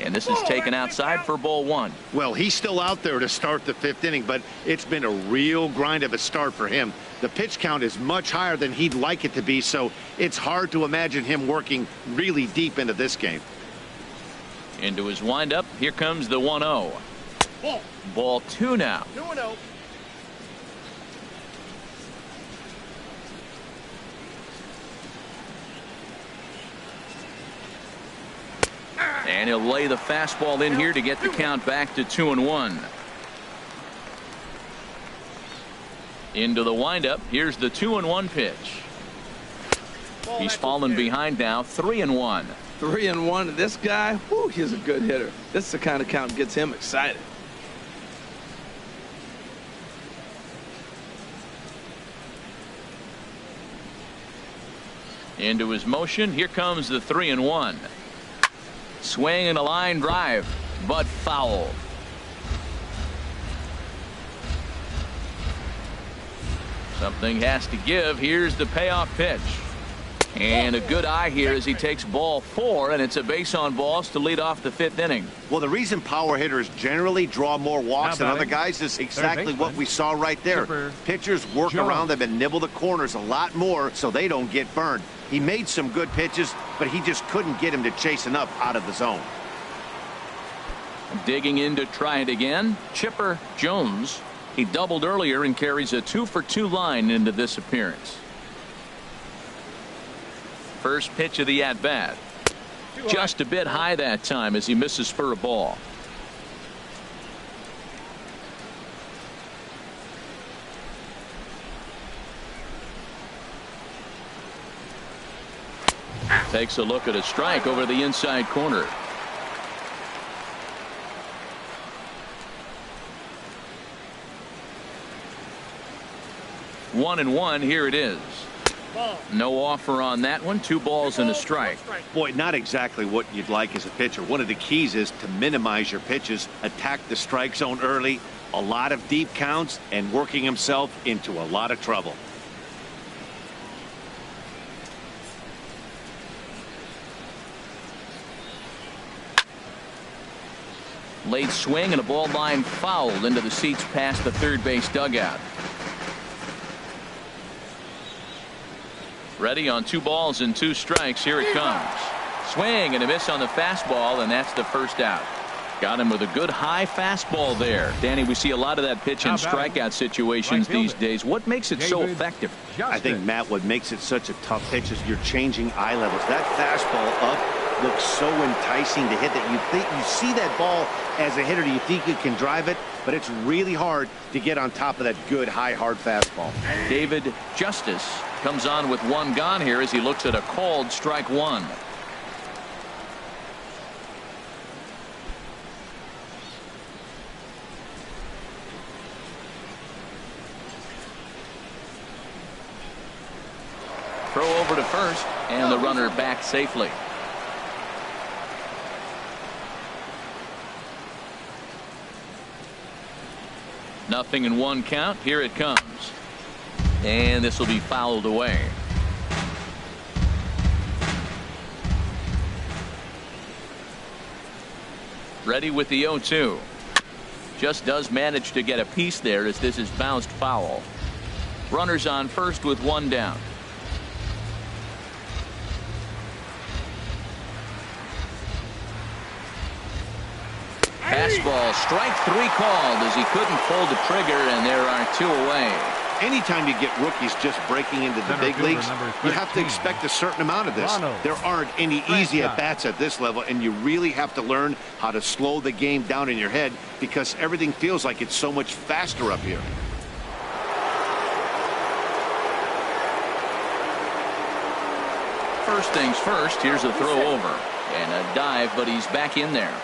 And this is taken outside for ball 1. Well, he's still out there to start the 5th inning, but it's been a real grind of a start for him. The pitch count is much higher than he'd like it to be, so it's hard to imagine him working really deep into this game. Into his windup. Here comes the 1-0. Ball 2 now. 2-0. And he'll lay the fastball in here to get the count back to 2-1. Into the windup. Here's the 2-1 pitch. He's fallen behind now. 3-1. 3-1. This guy, whoo, he's a good hitter. This is the kind of count that gets him excited. Into his motion. Here comes the 3-1. Swing and a line drive, but foul. Something has to give. Here's the payoff pitch. And a good eye here as he takes ball 4, and it's a base on balls to lead off the 5th inning. Well, the reason power hitters generally draw more walks than other guys is exactly what we saw right there. Pitchers work around them and nibble the corners a lot more so they don't get burned. He made some good pitches, but he just couldn't get him to chase enough out of the zone. Digging in to try it again, Chipper Jones. He doubled earlier and carries a 2-for-2 line into this appearance. First pitch of the at-bat. Just a bit high that time as he misses for a ball. Takes a look at a strike over the inside corner. One and one. Here it is. No offer on that one. 2 balls and a strike. Boy, not exactly what you'd like as a pitcher. One of the keys is to minimize your pitches, attack the strike zone early, a lot of deep counts, and working himself into a lot of trouble. Late swing and a ball line fouled into the seats past the third base dugout. Ready on 2 balls and 2 strikes. Here it comes. Swing and a miss on the fastball, and that's the first out. Got him with a good high fastball there. Danny, we see a lot of that pitch in strikeout situations these days. What makes it so effective? I think, Matt, what makes it such a tough pitch is you're changing eye levels. That fastball up looks so enticing to hit that you see that ball as a hitter. You think you can drive it, but it's really hard to get on top of that good high hard fastball. David Justice comes on with 1 gone here as he looks at a called strike 1. Throw over to first, and the runner back safely. Nothing in 1 count. Here it comes. And this will be fouled away. Ready with the 0-2. Just does manage to get a piece there as this is bounced foul. Runners on first with 1 down. Fastball, strike 3 called as he couldn't pull the trigger, and there are 2 away. Anytime you get rookies just breaking into the big leagues, you have to expect a certain amount of this. There aren't any easy at-bats at this level, and you really have to learn how to slow the game down in your head because everything feels like it's so much faster up here. First things first, here's a throw over and a dive, but he's back in there.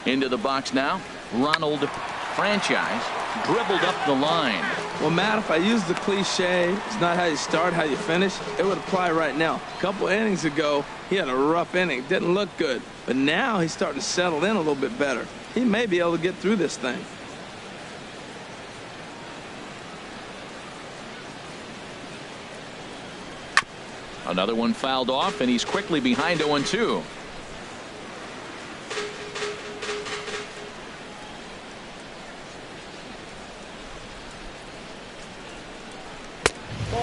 Into the box now. Ronald Franchise dribbled up the line. Well, Matt, if I use the cliche, it's not how you start, how you finish, it would apply right now. A couple innings ago, he had a rough inning. Didn't look good. But now he's starting to settle in a little bit better. He may be able to get through this thing. Another one fouled off, and he's quickly behind 0-2.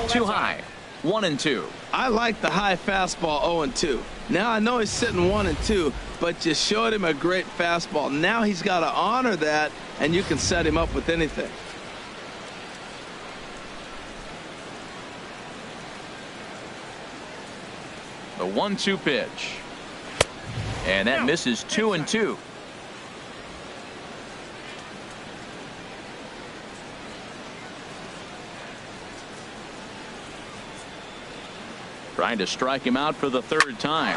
Too high. 1-2. I like the high fastball 0-2. Now I know he's sitting 1-2, but you showed him a great fastball. Now he's got to honor that, and you can set him up with anything. The 1-2 pitch. And that misses 2-2. Trying to strike him out for the 3rd time.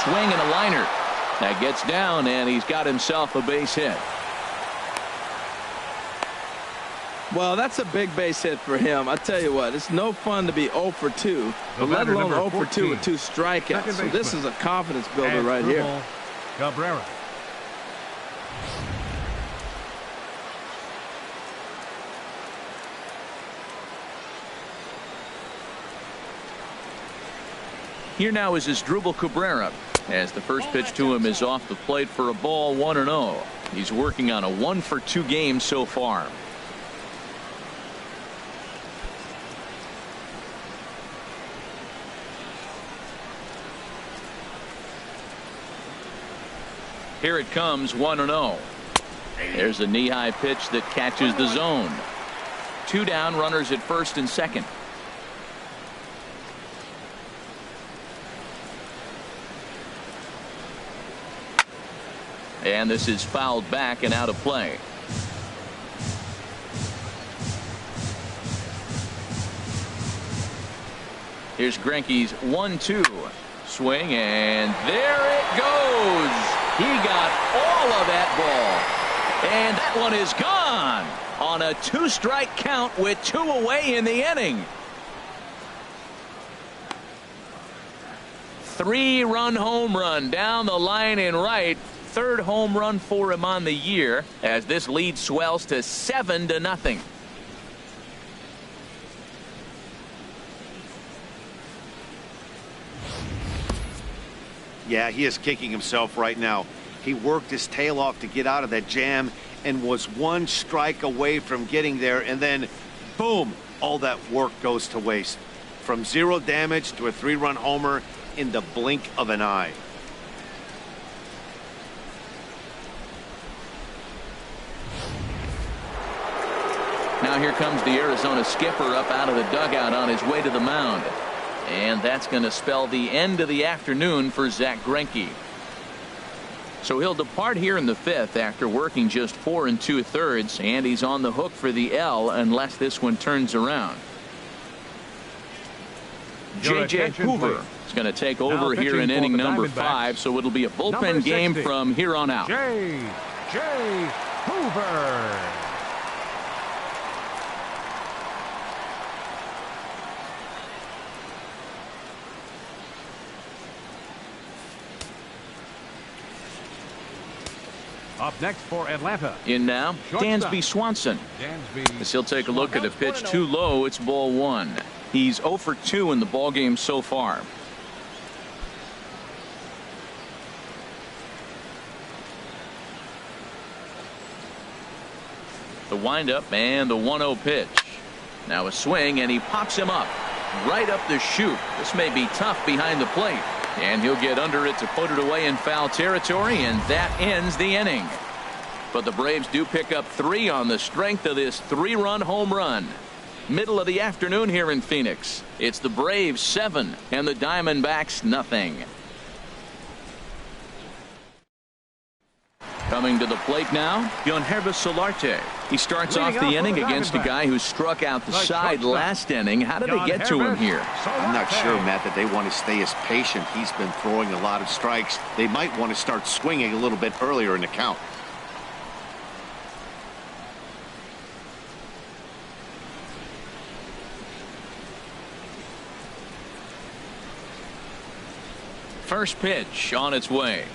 Swing and a liner. That gets down, and he's got himself a base hit. Well, that's a big base hit for him. I tell you what, it's no fun to be 0 for 2, but let alone 0 for 2 with 2 strikeouts. So this is a confidence builder right here. Cabrera. Here now is Asdrubal Cabrera as the first pitch to him is off the plate for a ball, 1-0. He's working on a 1 for 2 game so far. Here it comes, 1-0. There's a knee-high pitch that catches the zone. 2 down, runners at first and second. And this is fouled back and out of play. Here's Greinke's 1-2. Swing, and there it goes. He got all of that ball. And that one is gone on a 2-strike count with 2 away in the inning. 3-run home run down the line in right. 3rd home run for him on the year as this lead swells to 7-0. Yeah, he is kicking himself right now. He worked his tail off to get out of that jam and was 1 strike away from getting there, and then boom, all that work goes to waste. From 0 damage to a 3-run homer in the blink of an eye. Now here comes the Arizona skipper up out of the dugout on his way to the mound. And that's going to spell the end of the afternoon for Zack Greinke. So he'll depart here in the 5th after working just 4 2/3, and he's on the hook for the L unless this one turns around. J.J. Hoover is going to take over here in inning number 5, so it'll be a bullpen game from here on out. J.J. Hoover. Up next for Atlanta. In now, Shortstop. Dansby Swanson. Dansby. As he'll take a look at a pitch too low. It's ball 1. He's 0 for 2 in the ball game so far. The windup and the 1-0 pitch. Now a swing, and he pops him up right up the chute. This may be tough behind the plate. And he'll get under it to put it away in foul territory, and that ends the inning. But the Braves do pick up 3 on the strength of this 3-run home run. Middle of the afternoon here in Phoenix. It's the Braves 7 and the Diamondbacks nothing. Coming to the plate now, Yangervis Solarte. He starts off the inning against a guy who struck out the side last inning. How did they get to him here? I'm not sure, Matt, that they want to stay as patient. He's been throwing a lot of strikes. They might want to start swinging a little bit earlier in the count. First pitch on its way.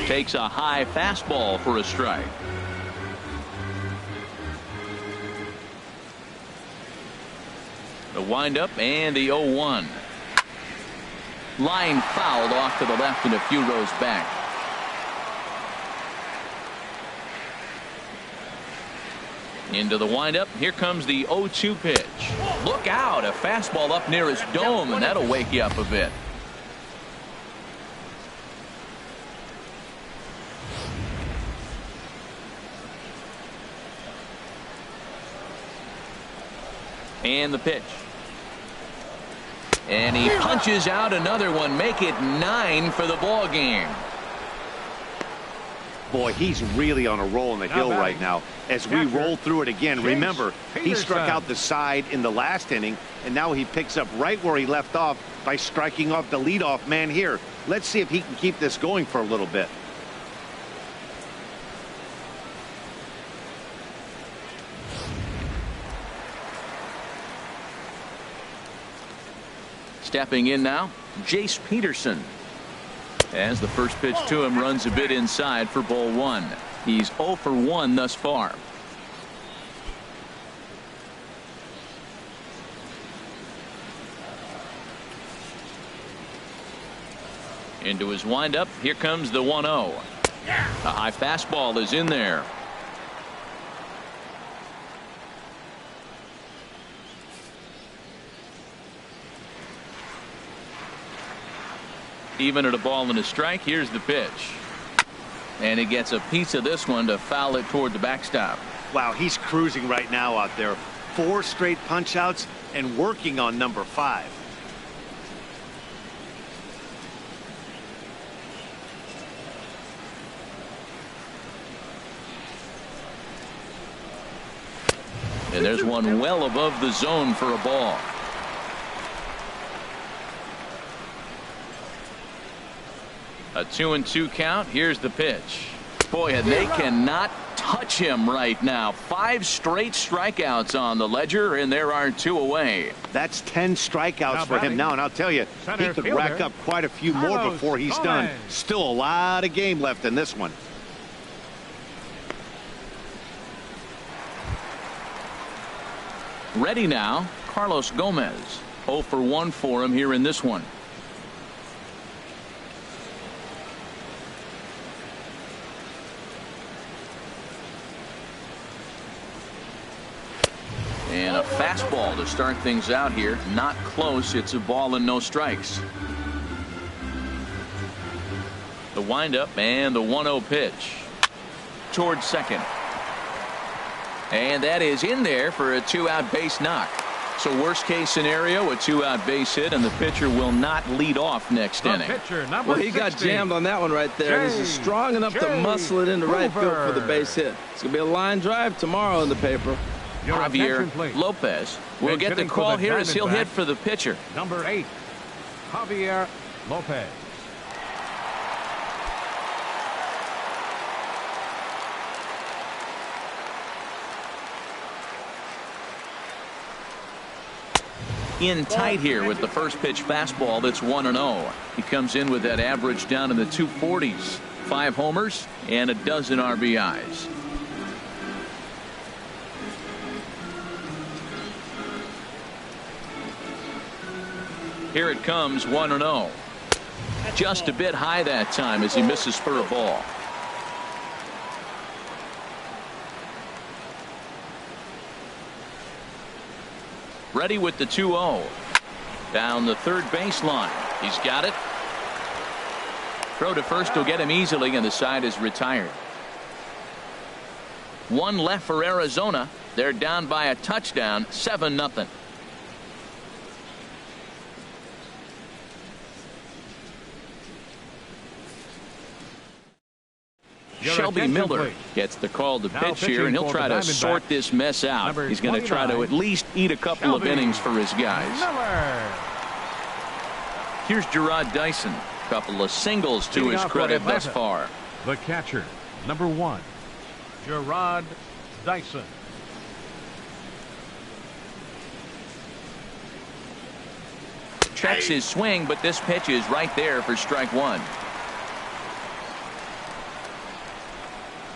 Takes a high fastball for a strike. The windup and the 0-1. Line fouled off to the left and a few rows back. Into the windup. Here comes the 0-2 pitch. Look out, a fastball up near his dome, and that'll wake you up a bit. And the pitch. And he punches out another one. Make it 9 for the ball game. Boy, he's really on a roll in the hill right now. As we roll through it again, remember, he struck out the side in the last inning, and now he picks up right where he left off by striking off the leadoff man here. Let's see if he can keep this going for a little bit. Stepping in now, Jace Peterson. As the first pitch to him runs a bit inside for ball 1. He's 0 for 1 thus far. Into his windup. Here comes the 1-0. A high fastball is in there. Even at a ball and a strike. Here's the pitch. And he gets a piece of this one to foul it toward the backstop. Wow, he's cruising right now out there. 4 straight punch outs and working on number 5. And there's one well above the zone for a ball. A 2-2 count. Here's the pitch. Boy, and they cannot touch him right now. 5 straight strikeouts on the ledger, and there are 2 away. That's 10 strikeouts for him now, and I'll tell you, he could rack up quite a few more before he's done. Still a lot of game left in this one. Ready now, Carlos Gomez. 0 for 1 for him here in this one. And a fastball to start things out here. Not close. It's a ball and no strikes. The windup and the 1-0 pitch towards second. And that is in there for a 2-out base knock. So worst case scenario, a 2-out base hit, and the pitcher will not lead off next inning. Well, he got jammed on that one right there. And he's strong enough to muscle it into right field for the base hit. It's going to be a line drive tomorrow in the paper. Javier Lopez will get the call here as he'll hit for the pitcher. Number 8, Javier Lopez. In tight here with the first pitch fastball that's 1-0. He comes in with that average down in the 240s. 5 homers and a dozen RBIs. Here it comes, 1-0. Just a bit high that time as he misses for a ball. Ready with the 2-0. Down the third baseline. He's got it. Throw to first will get him easily, and the side is retired. 1 left for Arizona. They're down by a touchdown, 7-0. Shelby Miller gets the call to pitch here, and he'll try to sort this mess out. He's going to try to at least eat a couple of innings for his guys. Here's Gerard Dyson. A couple of singles to his credit thus far. The catcher, number 1, Gerard Dyson. Checks his swing, but this pitch is right there for strike 1.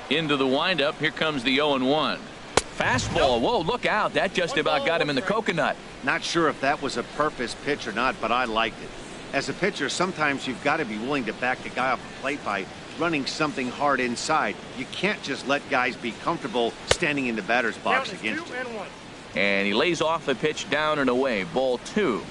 Into the windup. Here comes the 0-1. Fastball. Whoa, look out. That just about got him in the coconut. Not sure if that was a purpose pitch or not, but I liked it. As a pitcher, sometimes you've got to be willing to back the guy off the plate by running something hard inside. You can't just let guys be comfortable standing in the batter's box against you. And he lays off the pitch down and away. Ball 2.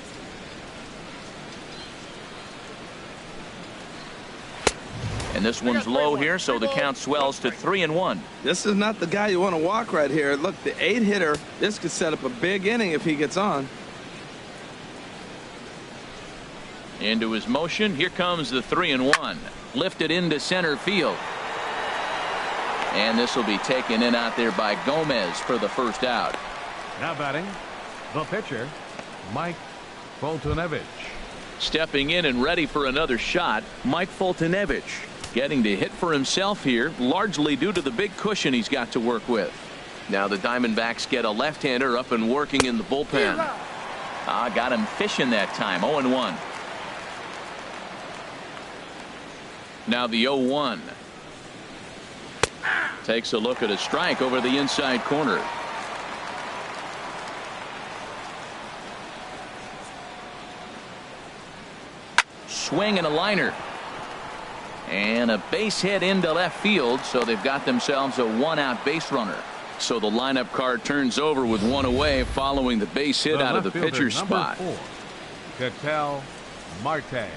And this one's low here, so the count swells to 3-1. This is not the guy you want to walk right here. Look, the 8-hitter, this could set up a big inning if he gets on. Into his motion. Here comes the 3-1. Lifted into center field. And this will be taken in out there by Gomez for the first out. Now batting, the pitcher, Mike Foltynewicz. Stepping in and ready for another shot, Mike Foltynewicz. Getting to hit for himself here, largely due to the big cushion he's got to work with. Now the Diamondbacks get a left-hander up and working in the bullpen. Got him fishing that time. 0-1. Now the 0-1. Takes a look at a strike over the inside corner. Swing and a liner. And a base hit into left field, so they've got themselves a 1-out base runner. So the lineup card turns over with 1 away following the base hit out of the pitcher's spot. 4, Ketel Marte.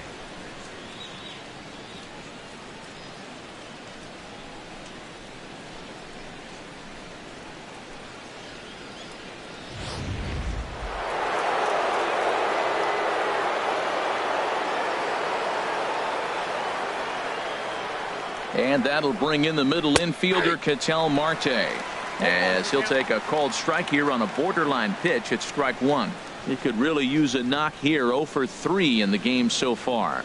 And that'll bring in the middle infielder, Ketel Marte, as he'll take a called strike here on a borderline pitch at strike 1. He could really use a knock here. 0 for 3 in the game so far.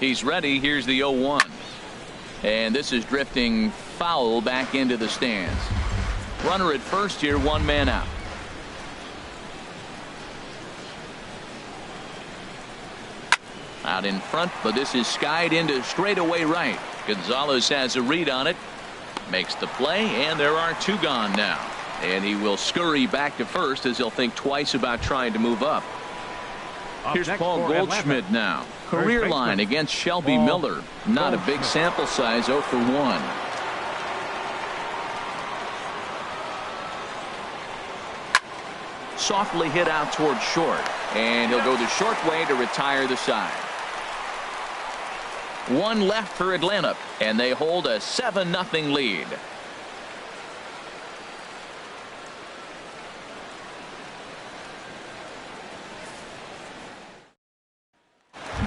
He's ready. Here's the 0-1. And this is drifting foul back into the stands. Runner at first here, 1 man out. Out in front, but this is skied into straightaway right. Gonzalez has a read on it. Makes the play, and there are 2 gone now. And he will scurry back to first as he'll think twice about trying to move up. Here's Paul Goldschmidt now. Career line against Shelby Miller. Not a big sample size, 0 for 1. Softly hit out towards short. And he'll go the short way to retire the side. 1 left for Atlanta, and they hold a 7-0 lead.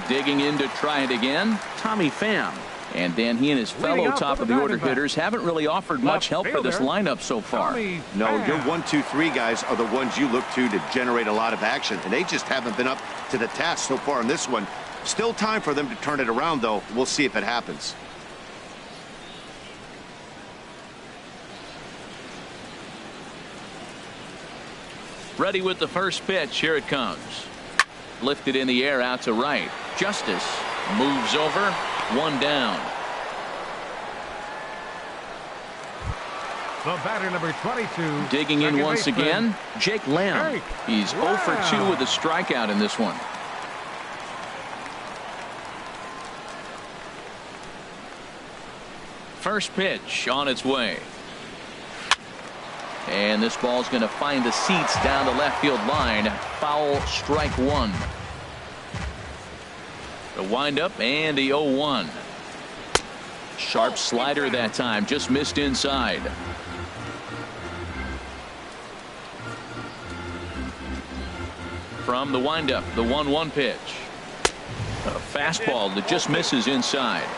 Digging in to try it again, Tommy Pham. And then he and his fellow top-of-the-order hitters haven't really offered much help for this lineup so far. No, your 1, 2, 3 guys are the ones you look to generate a lot of action, and they just haven't been up to the task so far in this one. Still time for them to turn it around, though. We'll see if it happens. Ready with the first pitch. Here it comes. Lifted in the air out to right. Justice moves over. 1 down. The batter, number 22. Digging in once again, Jake Lamb. He's 0 for 2 with a strikeout in this one. First pitch on its way. And this ball's going to find the seats down the left field line. Foul, strike 1. The windup and the 0-1. Sharp slider that time, just missed inside. From the windup, the 1-1 pitch. A fastball that just misses inside.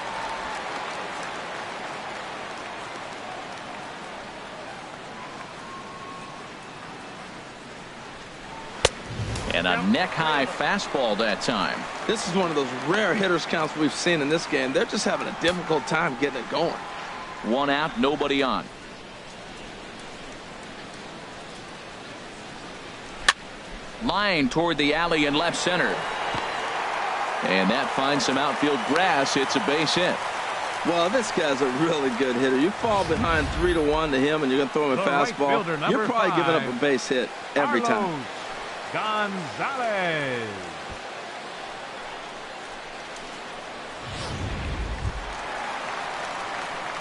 And a neck-high fastball that time. This is one of those rare hitters counts we've seen in this game. They're just having a difficult time getting it going. 1 out, nobody on. Line toward the alley in left center. And that finds some outfield grass. It's a base hit. Well, this guy's a really good hitter. You fall behind 3-1 to him, and you're going to throw him a fastball. You're probably giving up a base hit every time. Gonzalez.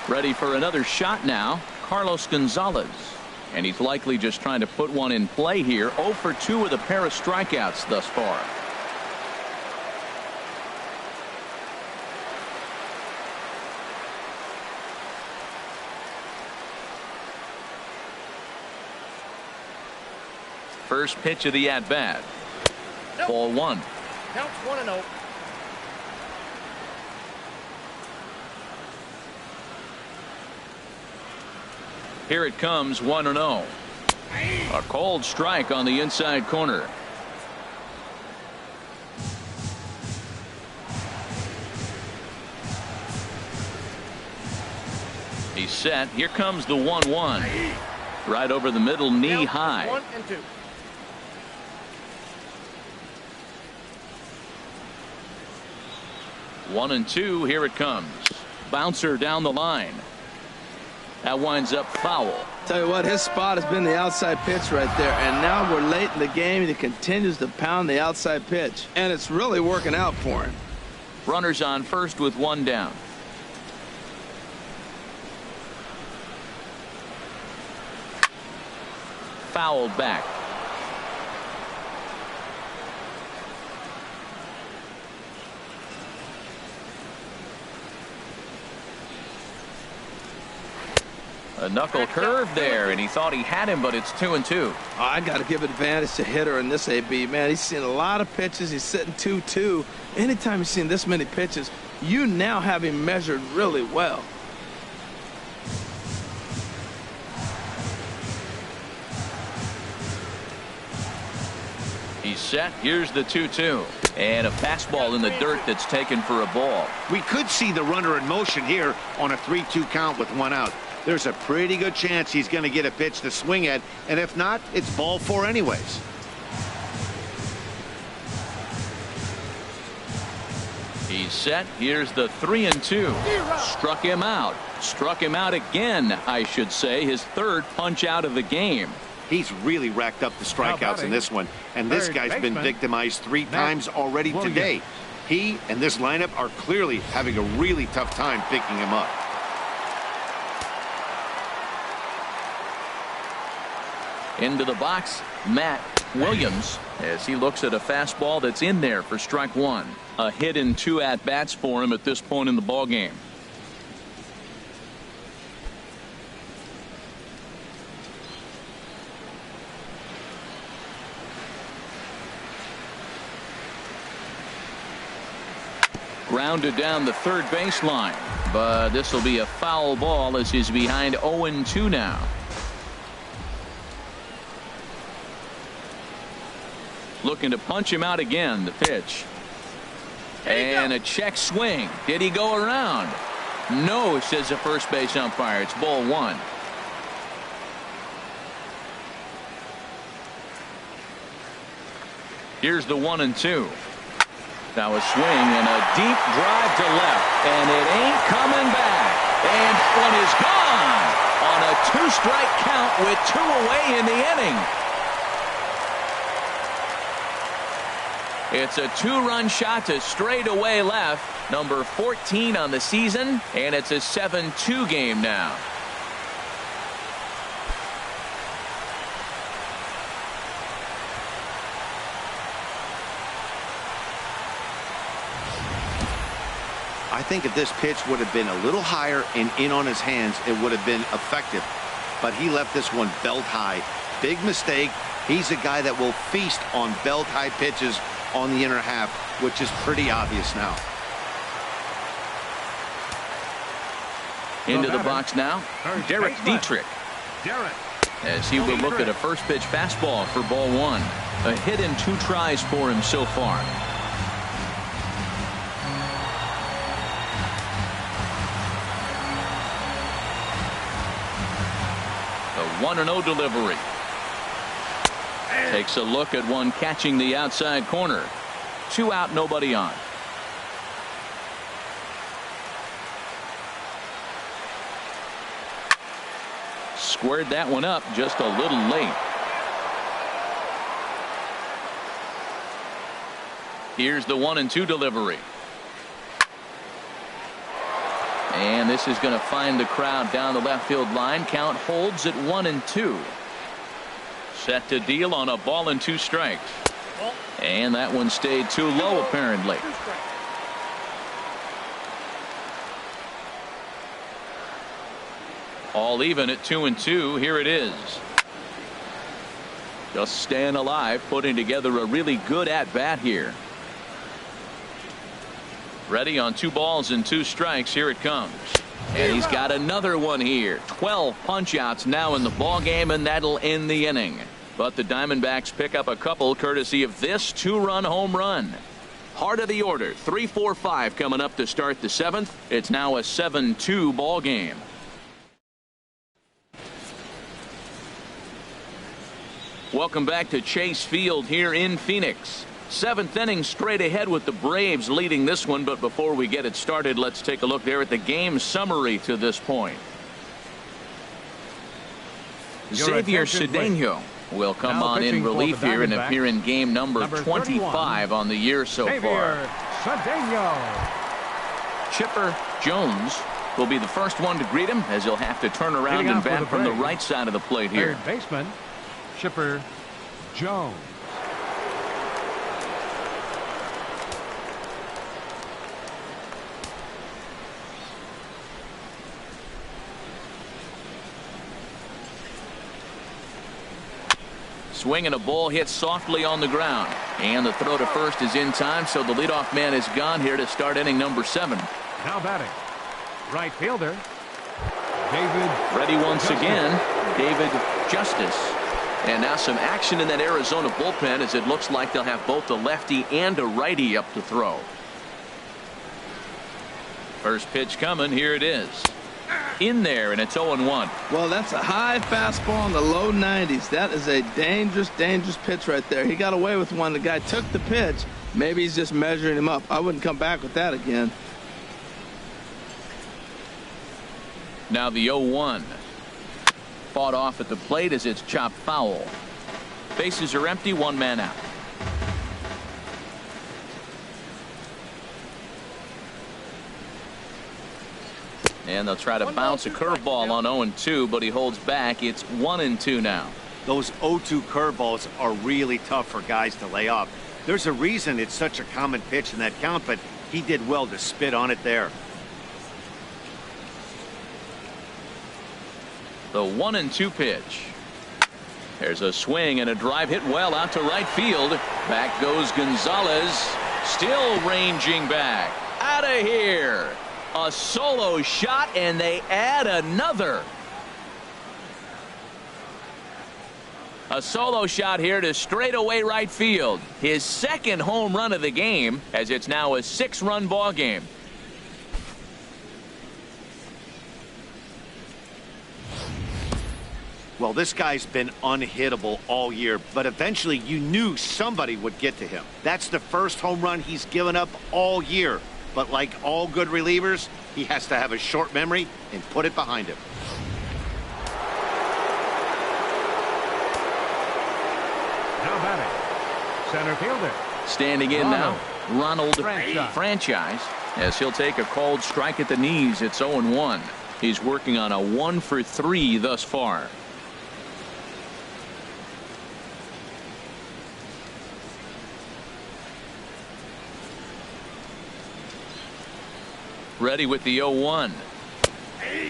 Ready for another shot now, Carlos Gonzalez. And he's likely just trying to put one in play here. 0 for 2 with a pair of strikeouts thus far. First pitch of the at-bat. Nope. Ball 1. Counts 1-0. Here it comes, 1-0. A cold strike on the inside corner. He's set. Here comes the 1-1. Right over the middle, knee high. 1-2. One and 2. Here it comes. Bouncer down the line. That winds up foul. Tell you what, his spot has been the outside pitch right there, and now we're late in the game and he continues to pound the outside pitch, and it's really working out for him. Runners on first with 1 down. Fouled back. A knuckle curve there, and he thought he had him, but it's 2-2. Oh, I got to give advantage to hitter in this AB. Man, he's seen a lot of pitches. He's sitting 2-2. Anytime you've seen this many pitches, you now have him measured really well. He's set. Here's the 2-2. And a fastball in the dirt that's taken for a ball. We could see the runner in motion here on a 3-2 count with 1 out. There's a pretty good chance he's going to get a pitch to swing at, and if not, it's ball 4 anyways. He's set. Here's the 3-2. Struck him out. Struck him out again, I should say. His 3rd punch out of the game. He's really racked up the strikeouts in this one, and this guy's been victimized 3 times already today. He and this lineup are clearly having a really tough time picking him up. Into the box, Matt Williams, as he looks at a fastball that's in there for strike 1. A hit in 2 at-bats for him at this point in the ball game. Grounded down the 3rd baseline, but this will be a foul ball as he's behind 0-2 now. Looking to punch him out again. The pitch. And a check swing. Did he go around? No, says the first base umpire. It's ball 1. Here's the 1-2. Now a swing and a deep drive to left, and it ain't coming back. And one is gone on a 2-strike count with 2 away in the inning. It's a 2-run shot to straightaway left, number 14 on the season, and it's a 7-2 game now. I think if this pitch would have been a little higher and in on his hands, it would have been effective. But he left this one belt high. Big mistake. He's a guy that will feast on belt high pitches on the inner half, which is pretty obvious now. Into the box now, Derek Dietrich. As he will look at a first pitch fastball for ball 1. A hit in 2 tries for him so far. The 1-0 delivery. Takes a look at one catching the outside corner. 2 out, nobody on. Squared that one up just a little late. Here's the 1-2 delivery. And this is going to find the crowd down the left field line. Count holds at 1-2. Set to deal on a ball and 2 strikes. And that one stayed too low apparently. All even at 2-2. Here it is. Just staying alive, putting together a really good at-bat here. Ready on 2 balls and 2 strikes. Here it comes. And he's got another one here. 12 punch-outs now in the ball game, and that'll end the inning. But the Diamondbacks pick up a couple courtesy of this 2-run home run. Heart of the order, 3-4-5 coming up to start the 7th. It's now a 7-2 ball game. Welcome back to Chase Field here in Phoenix. 7th inning straight ahead with the Braves leading this one. But before we get it started, let's take a look there at the game summary to this point. Xavier Cedeno will come on in relief here and appear in game number 25 on the year so far. Chipper Jones will be the first one to greet him, as he'll have to turn around and bat from the right side of the plate here. Third baseman Chipper Jones. Swing and a ball hit softly on the ground, and the throw to first is in time, so the leadoff man is gone here to start inning number 7. Now batting, right fielder David. Ready once again, David Justice. And now some action in that Arizona bullpen, as it looks like they'll have both a lefty and a righty up to throw. First pitch coming. Here it is. In there, and it's 0-1. Well, that's a high fastball in the low 90s. That is a dangerous, dangerous pitch right there. He got away with one. The guy took the pitch. Maybe he's just measuring him up. I wouldn't come back with that again. Now the 0-1. Fought off at the plate as it's chopped foul. Bases are empty, one man out. And they'll try to bounce a curveball on 0-2, but he holds back. It's 1-2 now. Those 0-2 curveballs are really tough for guys to lay off. There's a reason it's such a common pitch in that count, but he did well to spit on it there. The 1-2 pitch. There's a swing and a drive hit well out to right field. Back goes Gonzalez. Still ranging back. Out of here. A solo shot, and they add another. A solo shot here to straightaway right field. His second home run of the game, as it's now a 6-run ball game. Well, this guy's been unhittable all year, but eventually you knew somebody would get to him. That's the first home run he's given up all year. But like all good relievers, he has to have a short memory and put it behind him. Now batting, center fielder. Standing in now, Ronald Franchise. as he'll take a called strike at the knees. It's 0-1. He's working on a 1-for-3 thus far. Ready with the 0-1.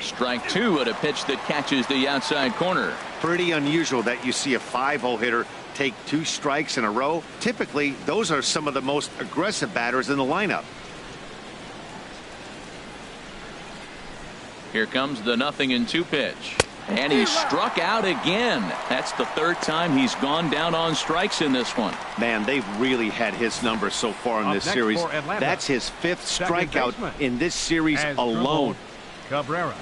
Strike two at a pitch that catches the outside corner. Pretty unusual that you see a 5-0 hitter take 2 strikes in a row. Typically, those are some of the most aggressive batters in the lineup. Here comes the 0-2 pitch. And he struck out again. That's the 3rd time he's gone down on strikes in this one. Man, they've really had his number so far in this series. That's his 5th strikeout in this series alone. Cabrera.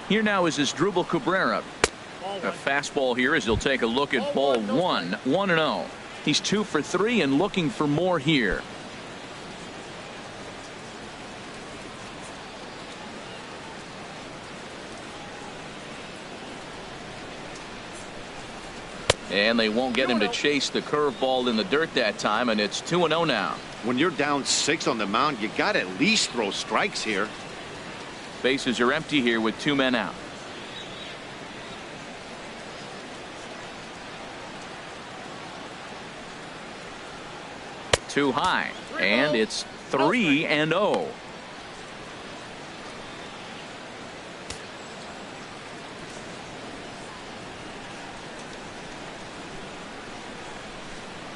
Here now is his Drupal Cabrera. A fastball here as he'll take a look at ball 1. 1-0. He's 2 for 3 and looking for more here. And they won't get him to chase the curveball in the dirt that time, and it's 2-0 now. When you're down 6 on the mound, you got to at least throw strikes here. Bases are empty here with 2 men out. Too high, and it's 3-0.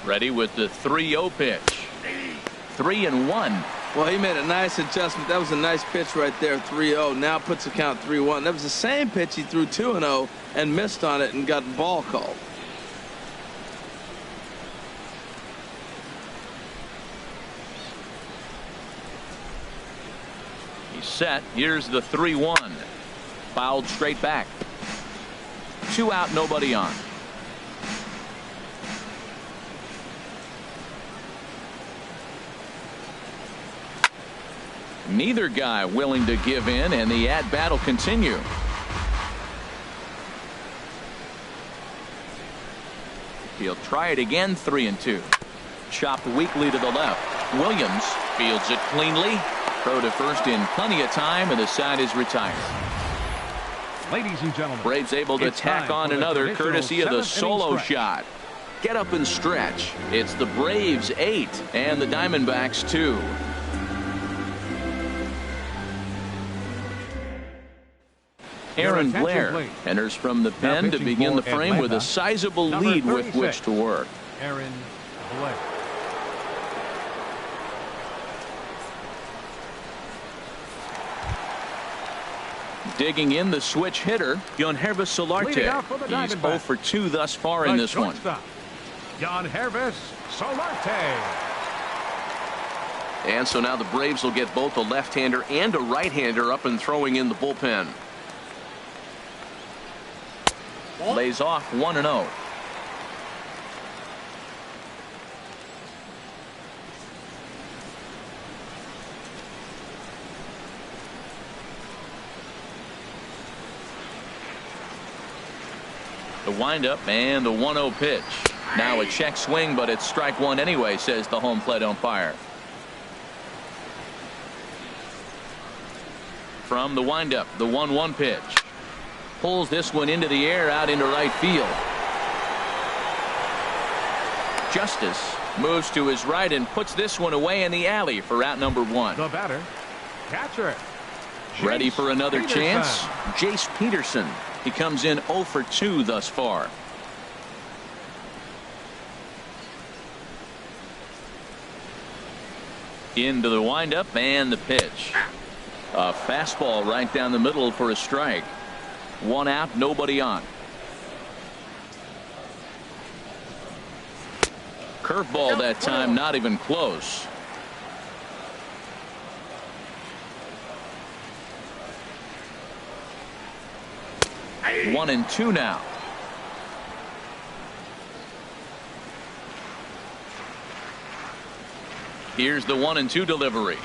Ready with the 3-0 pitch. 3-1. Well, he made a nice adjustment. That was a nice pitch right there, 3-0. Now puts the count 3-1. That was the same pitch he threw 2-0 and missed on it and got ball called. He's set. Here's the 3-1. Fouled straight back. 2 out, nobody on. Neither guy willing to give in, and the at-bat will continue. He'll try it again. 3-2. Chopped weakly to the left. Williams fields it cleanly. Throw to first in plenty of time, and the side is retired. Ladies and gentlemen, Braves able to tack on another courtesy of the solo shot. Get up and stretch. It's the Braves 8 and the Diamondbacks 2. Aaron Blair enters from the pen to begin the frame with a sizable lead with which to work. Aaron Blair. Digging in the switch hitter, Yangervis Solarte. He's 0 for 2 thus far in this one. Yangervis Solarte. And so now the Braves will get both a left-hander and a right-hander up and throwing in the bullpen. Lays off 1-0. The windup and the 1-0 pitch. Now a check swing, but it's strike one anyway, says the home plate umpire. From the windup, the 1-1 pitch. Pulls this one into the air out into right field. Justice moves to his right and puts this one away in the alley for out number 1. The batter, catcher. Ready for another chance? Jace Peterson. He comes in 0 for 2 thus far. Into the windup and the pitch. A fastball right down the middle for a strike. 1 out, nobody on. Curveball that time, not even close. One and 2 now. Here's the 1-2 delivery.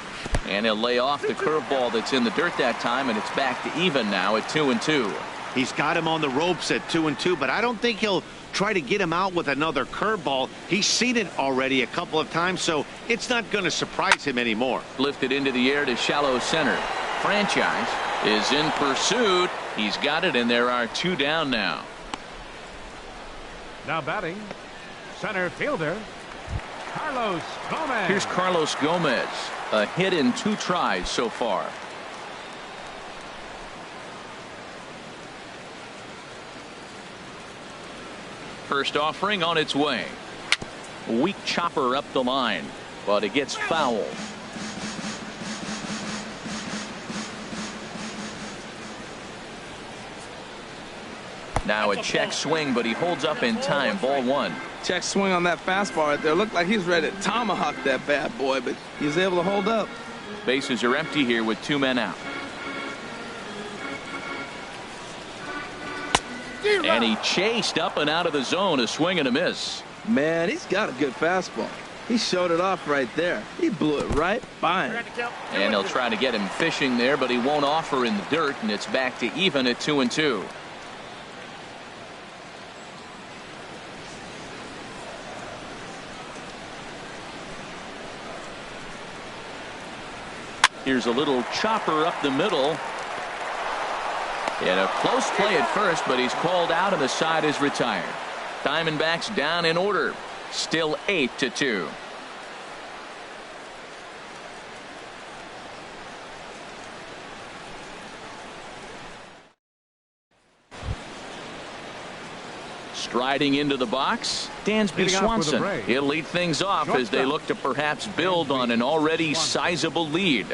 And he'll lay off the curveball that's in the dirt that time, and it's back to even now at 2-2. He's got him on the ropes at 2-2, but I don't think he'll try to get him out with another curveball. He's seen it already a couple of times, so it's not going to surprise him anymore. Lifted into the air to shallow center. Franchise is in pursuit. He's got it, and there are 2 down now. Now batting, center fielder, Carlos Gomez. Here's Carlos Gomez. A hit in 2 tries so far. First offering on its way. Weak chopper up the line, but it gets foul. Now a check swing, but he holds up in time. Ball 1. Check swing on that fastball right there. Looked like he's ready to tomahawk that bad boy, but he's able to hold up. Bases are empty here with 2 men out. And he chased up and out of the zone. A swing and a miss. Man, he's got a good fastball. He showed it off right there. He blew it right by him. And he'll try to get him fishing there, but he won't offer in the dirt, and it's back to even at 2-2. Here's a little chopper up the middle. And a close play at first, but he's called out and the side is retired. Diamondbacks down in order. Still 8-2. Striding into the box, Dansby Swanson. He'll lead things off as they look to perhaps build on an already sizable lead.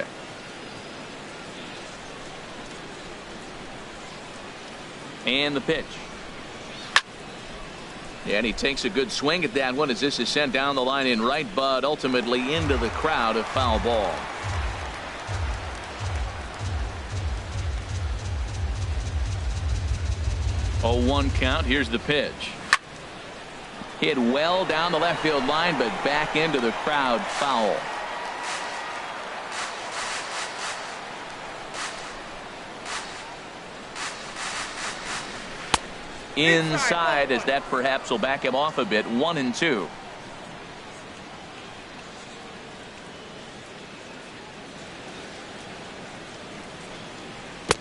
And the pitch. And he takes a good swing at that one as this is sent down the line in right, but ultimately into the crowd, a foul ball. Oh, 1 count. Here's the pitch. Hit well down the left field line, but back into the crowd, foul. Inside, as that perhaps will back him off a bit. 1-2.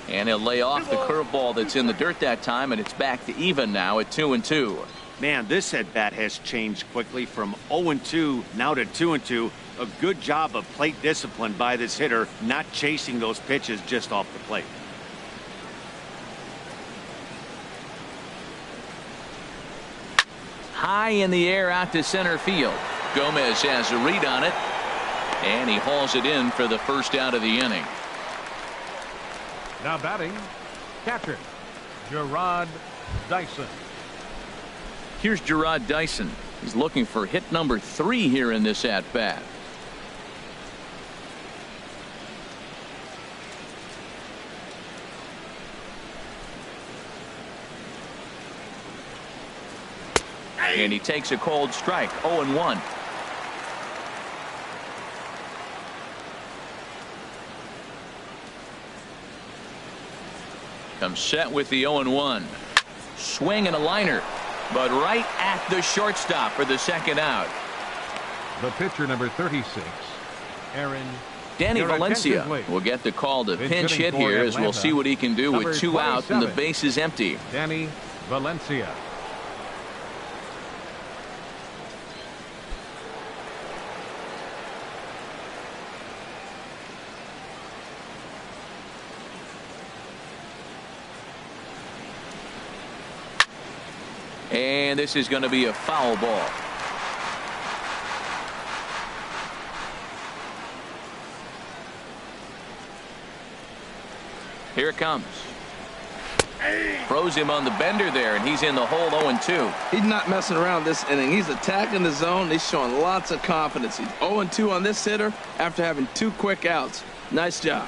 And he'll lay off the curveball that's in the dirt that time, and it's back to even now at 2-2. Man, this at bat has changed quickly from 0-2 now to 2-2. A good job of plate discipline by this hitter, not chasing those pitches just off the plate. High in the air out to center field. Gomez has a read on it, and he hauls it in for the first out of the inning. Now batting, Catcher, Gerard Dyson. Here's Gerard Dyson. He's looking for hit number 3 here in this at-bat. And he takes a cold strike. 0-1. Comes set with the 0-1. Swing and a liner, but right at the shortstop for the second out. The pitcher, number 36, Aaron. Danny Valencia will get the call to pinch hit here, as we'll see what he can do with 2 out and the base is empty. Danny Valencia. And this is going to be a foul ball. Here it comes. Throws him on the bender there, and he's in the hole. 0-2. He's not messing around this inning. He's attacking the zone. He's showing lots of confidence. He's 0-2 on this hitter after having 2 quick outs. Nice job.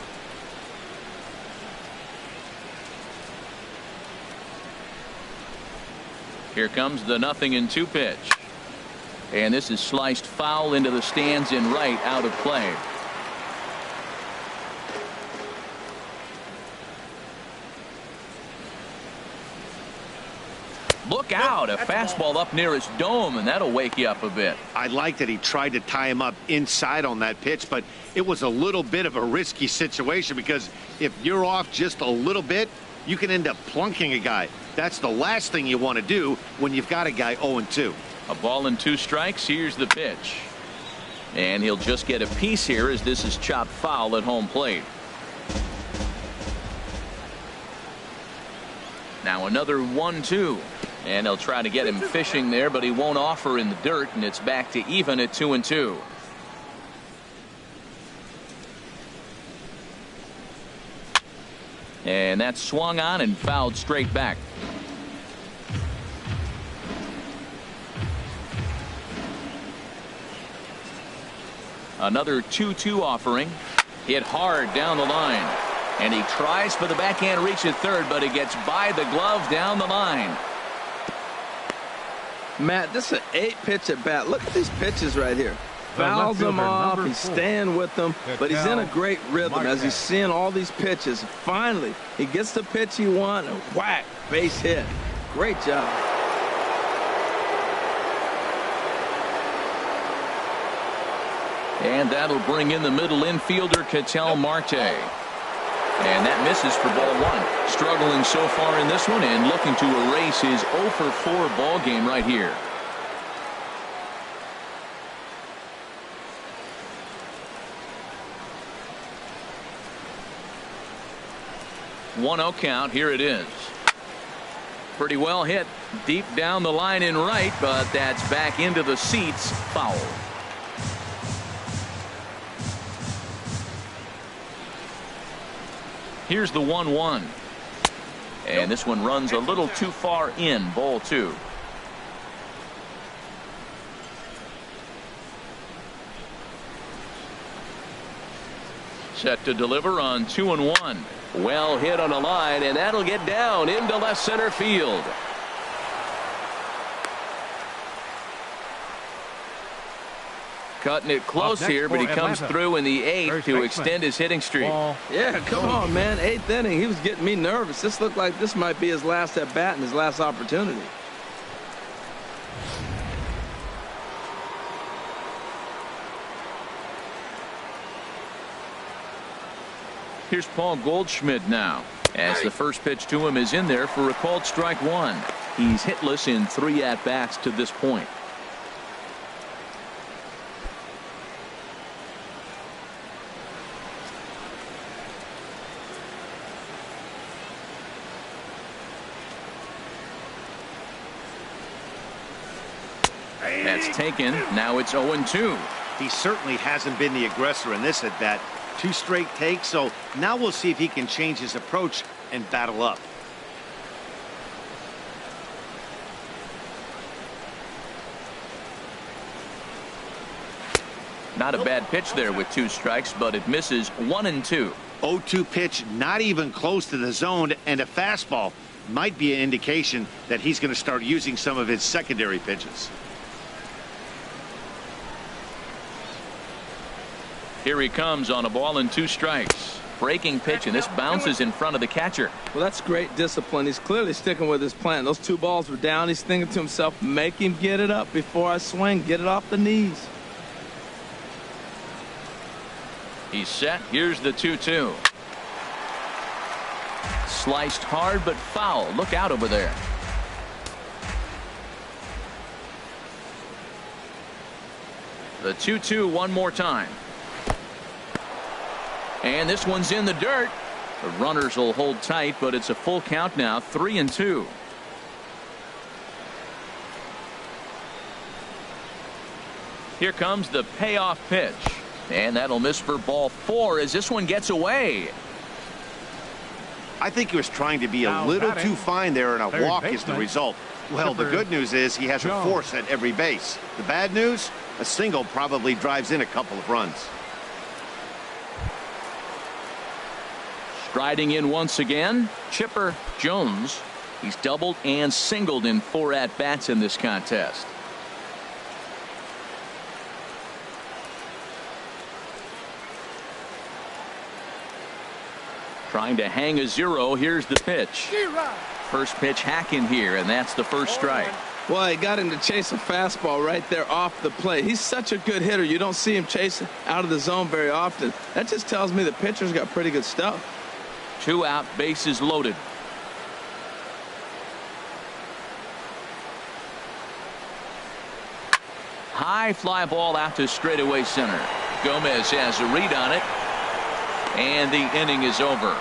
Here comes the 0-2 pitch. And this is sliced foul into the stands in right, out of play. Look out, a fastball up near his dome, and that'll wake you up a bit. I like that he tried to tie him up inside on that pitch, but it was a little bit of a risky situation, because if you're off just a little bit, you can end up plunking a guy. That's the last thing you want to do when you've got a guy 0-2. A ball and 2 strikes. Here's the pitch. And he'll just get a piece here, as this is chopped foul at home plate. Now another 1-2. And they'll try to get him fishing there, but he won't offer in the dirt, and it's back to even at 2-2. And that's swung on and fouled straight back. Another 2-2 offering. Hit hard down the line. And he tries for the backhand reach at third, but it gets by the glove down the line. Matt, this is an 8-pitch at bat. Look at these pitches right here. Fouls them off. He's staying with them, but he's in a great rhythm as he's seeing all these pitches. Finally, he gets the pitch he wants, and whack, base hit. Great job. And that'll bring in the middle infielder, Ketel Marte. And that misses for ball 1. Struggling so far in this one and looking to erase his 0-for-4 ball game right here. 1-0 count. Here it is. Pretty well hit deep down the line in right, but that's back into the seats. Foul. Here's the 1-1. And this one runs a little too far in. Ball 2. Set to deliver on 2-1. Well hit on a line, and that'll get down into left center field. Cutting it close here, but he comes through in the 8th to extend his hitting streak. Yeah, come on, man. 8th inning. He was getting me nervous. This looked like this might be his last at bat and his last opportunity. Here's Paul Goldschmidt now, as the first pitch to him is in there for a called strike 1. He's hitless in 3 at-bats to this point. That's taken. Now it's 0-2. He certainly hasn't been the aggressor in this at bat. 2 straight takes, so now we'll see if he can change his approach and battle up. Not a bad pitch there with 2 strikes, but it misses 1 and 2. 0-2 pitch, not even close to the zone, and a fastball might be an indication that he's going to start using some of his secondary pitches. Here he comes on a ball and 2 strikes. Breaking pitch, and this bounces in front of the catcher. Well, that's great discipline. He's clearly sticking with his plan. Those 2 balls were down. He's thinking to himself, make him get it up before I swing. Get it off the knees. He's set. Here's the 2-2. Sliced hard but foul. Look out over there. The 2-2 one more time. And this one's in the dirt. The runners will hold tight, but it's a full count now, 3-2. Here comes the payoff pitch. And that'll miss for ball 4 as this one gets away. I think he was trying to be a little too fine there, and a walk is the result. Well, the good news is he has a force at every base. The bad news, a single probably drives in a couple of runs. Striding in once again, Chipper Jones. He's doubled and singled in 4 at-bats in this contest. Trying to hang a 0. Here's the pitch. First pitch hacking here, and that's the first strike. Well, he got him to chase a fastball right there off the plate. He's such a good hitter. You don't see him chase out of the zone very often. That just tells me the pitcher's got pretty good stuff. 2 out, bases loaded. High fly ball out to straightaway center. Gomez has a read on it. And the inning is over.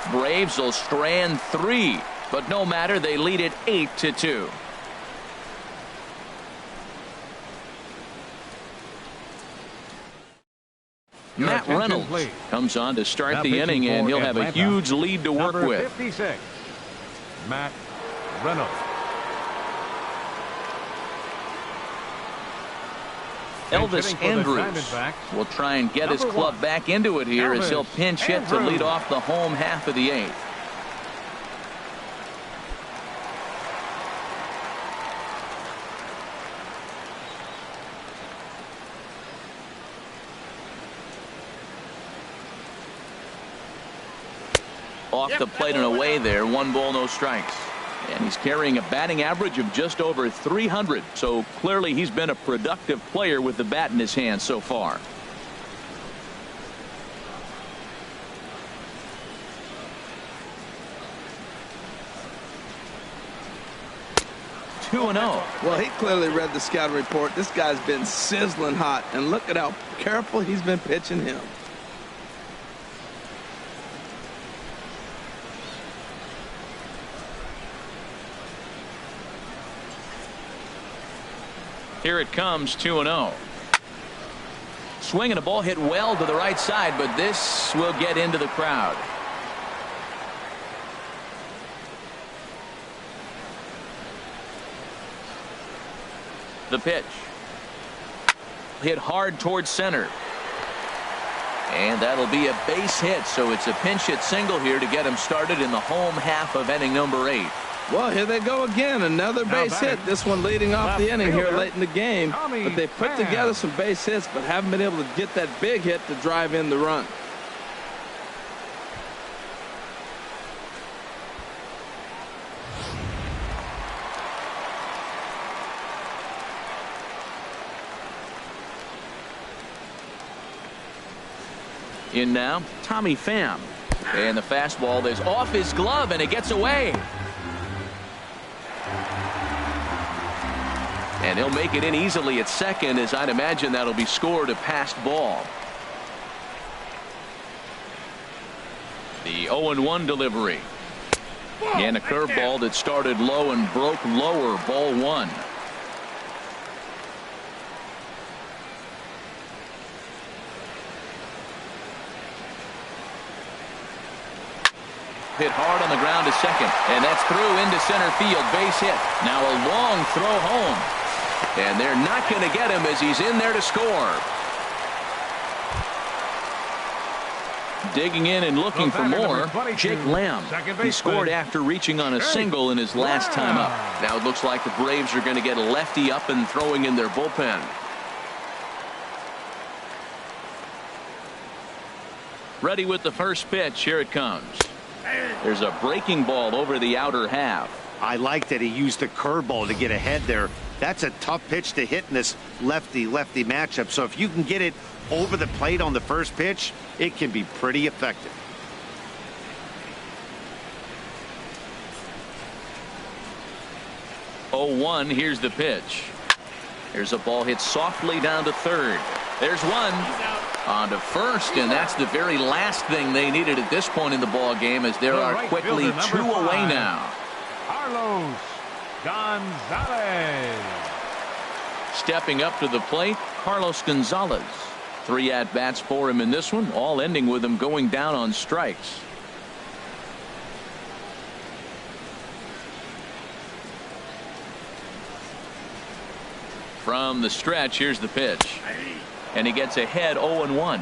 Braves will strand 3, but no matter, they lead it 8-2. Matt Reynolds comes on to start the inning, and he'll have a huge lead to work with. 56, Matt Reynolds. Elvis Andrews will try and get his club back into it here as he'll pinch hit to lead off the home half of the 8th. Off the plate and away there. 1 ball, no strikes. And he's carrying a batting average of just over 300. So clearly he's been a productive player with the bat in his hand so far. Two and 0. Well, he clearly read the scouting report. This guy's been sizzling hot, and look at how careful he's been pitching him. Here it comes, 2-0. Swinging a ball hit well to the right side, but this will get into the crowd. The pitch. Hit hard towards center. And that'll be a base hit, so it's a pinch hit single here to get him started in the home half of inning number 8. Well, here they go again. Another base hit. This one leading off the inning here late in the game. But they put together some base hits, but haven't been able to get that big hit to drive in the run. In now, Tommy Pham. And the fastball is off his glove, and it gets away. And he'll make it in easily at second, as I'd imagine that'll be scored a passed ball. The 0-1 delivery. And a curveball that started low and broke lower, ball 1. hit hard on the ground to second. And that's through into center field. Base hit. Now a long throw home. And they're not going to get him as he's in there to score. Digging in and looking for more, Jake Lamb. He scored after reaching on a single in his last time up. Now it looks like the Braves are going to get a lefty up and throwing in their bullpen. Ready with the first pitch. Here it comes. There's a breaking ball over the outer half. I like that he used the curveball to get ahead there. That's a tough pitch to hit in this lefty-lefty matchup. So if you can get it over the plate on the first pitch, it can be pretty effective. Oh, 1. Here's the pitch. Here's a ball hit softly down to third. There's one. On to first, and that's the very last thing they needed at this point in the ball game, as there are quickly 2 away now. Carlos Gonzalez. Stepping up to the plate, Carlos Gonzalez. 3 at-bats for him in this one, all ending with him going down on strikes. From the stretch, here's the pitch. And he gets ahead 0-1.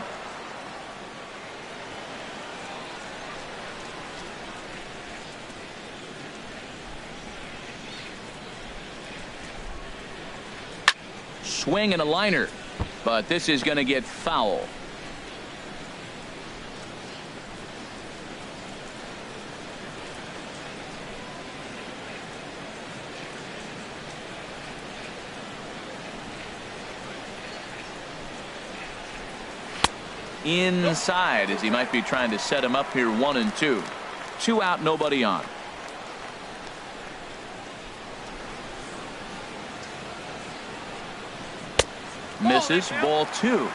Swing and a liner, but this is going to get foul. Inside, as he might be trying to set him up here. 1-2. 2 out, nobody on. Misses. Ball 2.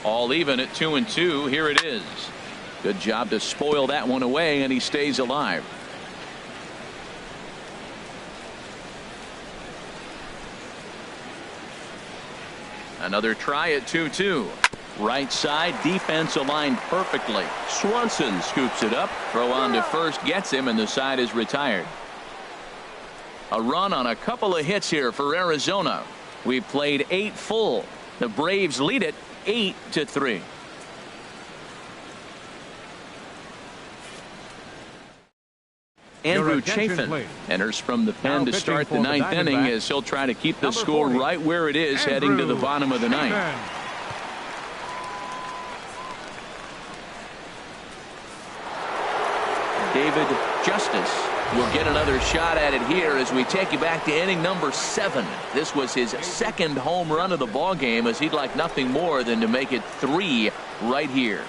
All even at 2-2. Here it is. Good job to spoil that one away, and he stays alive. Another try at 2-2. Right side, defense aligned perfectly. Swanson scoops it up. Throw on to first gets him, and the side is retired. A run on a couple of hits here for Arizona. We've played 8 full. The Braves lead it 8-3. Andrew Chafin enters from the pen to start the 9th inning, as he'll try to keep the score right where it is heading to the bottom of the 9th. David Justice will get another shot at it here as we take you back to inning number 7. This was his 2nd home run of the ball game, as he'd like nothing more than to make it 3 right here.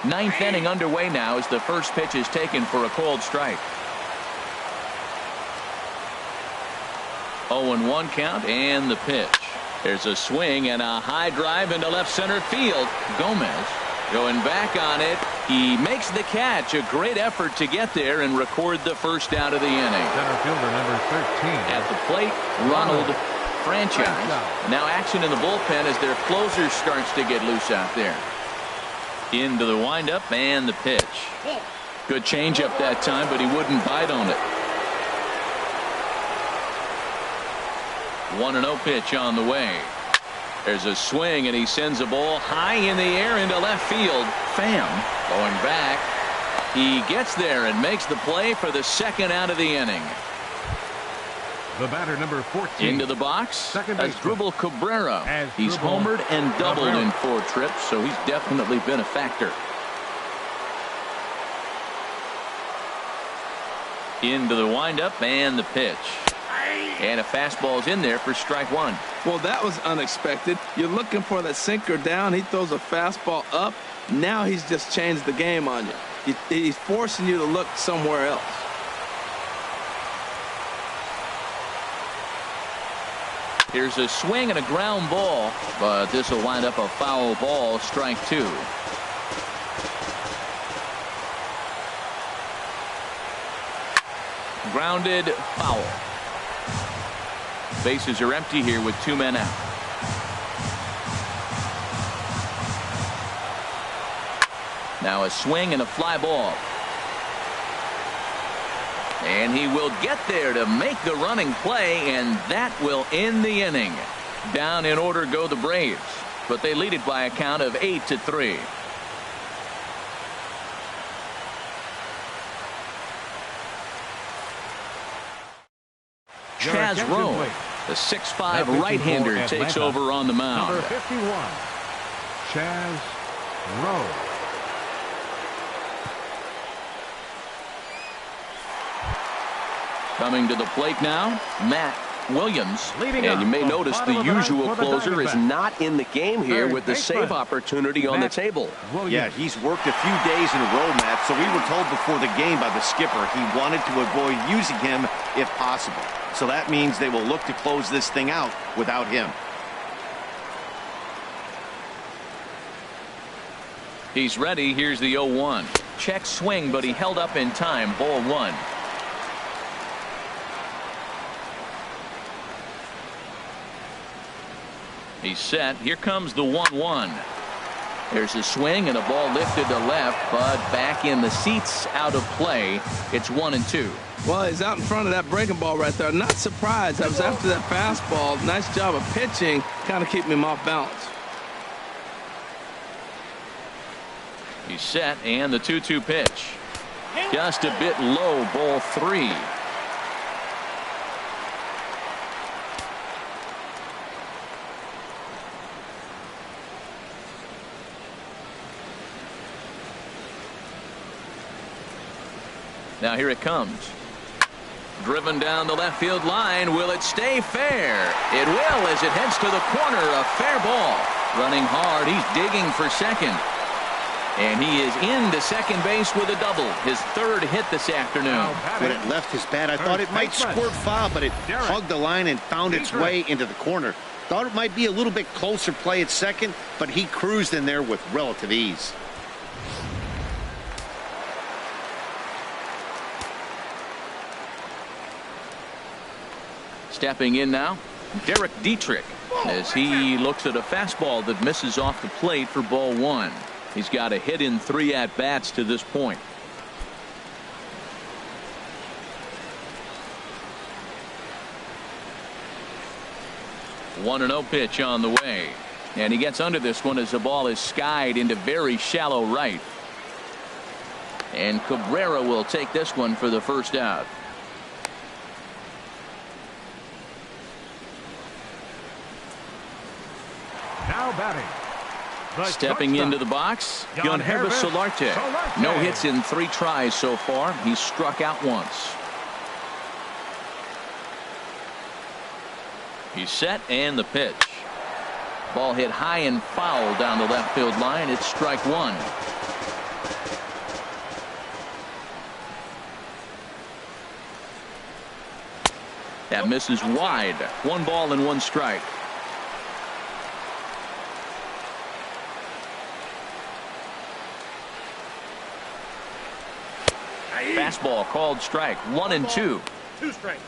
Ninth inning underway now, as the first pitch is taken for a called strike. 0-1 count, and the pitch. There's a swing and a high drive into left center field. Gomez going back on it. He makes the catch. A great effort to get there and record the first out of the inning. Center fielder number 13. At the plate, Ronald Franchise. Now action in the bullpen as their closer starts to get loose out there. Into the windup and the pitch. Good changeup that time, but he wouldn't bite on it. 1-0 pitch on the way. There's a swing, and he sends a ball high in the air into left field. Pham going back. He gets there and makes the play for the 2nd out of the inning. The batter, number 14. Into the box, Asdrubal Cabrera. He's homered and doubled in 4 trips, so he's definitely been a factor. Into the windup and the pitch. And a fastball's in there for strike 1. Well, that was unexpected. You're looking for that sinker down. He throws a fastball up. Now he's just changed the game on you. He's forcing you to look somewhere else. Here's a swing and a ground ball, but this will wind up a foul ball, strike 2. Grounded, foul. Bases are empty here with 2 men out. Now a swing and a fly ball. And he will get there to make the running play, and that will end the inning. Down in order go the Braves, but they lead it by a count of 8-3. Chaz Rowe, the 6'5" right-hander, takes over on the mound. Number 51, Chaz Rowe. Coming to the plate now, Matt Williams. And you may notice the usual closer is not in the game here with the save opportunity on the table. Yeah, he's worked a few days in a row, Matt, so we were told before the game by the skipper he wanted to avoid using him if possible. So that means they will look to close this thing out without him. He's ready. Here's the 0-1. Check swing, but he held up in time. Ball 1. He's set. Here comes the 1-1. There's a swing and a ball lifted to left, but back in the seats, out of play. It's 1-2. Well, he's out in front of that breaking ball right there. Not surprised. I was after that fastball. Nice job of pitching, kind of keeping him off balance. He's set, and the 2-2 pitch. Just a bit low, ball 3. Now here it comes. Driven down the left field line. Will it stay fair? It will as it heads to the corner. A fair ball. Running hard. He's digging for second. And he is into second base with a double. His 3rd hit this afternoon. When it left his bat, I thought it might squirt foul, but it hugged the line and found its way into the corner. Thought it might be a little bit closer play at second, but he cruised in there with relative ease. Stepping in now, Derek Dietrich, as he looks at a fastball that misses off the plate for ball 1. He's got a hit in 3 at-bats to this point. One 1-0 pitch on the way. And he gets under this one as the ball is skied into very shallow right. And Cabrera will take this one for the first out. Now batting. Stepping into the box, Gunhervis Solarte. No hits in 3 tries so far. He's struck out once. He's set, and the pitch. Ball hit high and foul down the left field line. It's strike 1. That misses wide. 1 ball and 1 strike. Fastball called strike. 1-2. 2 strikes.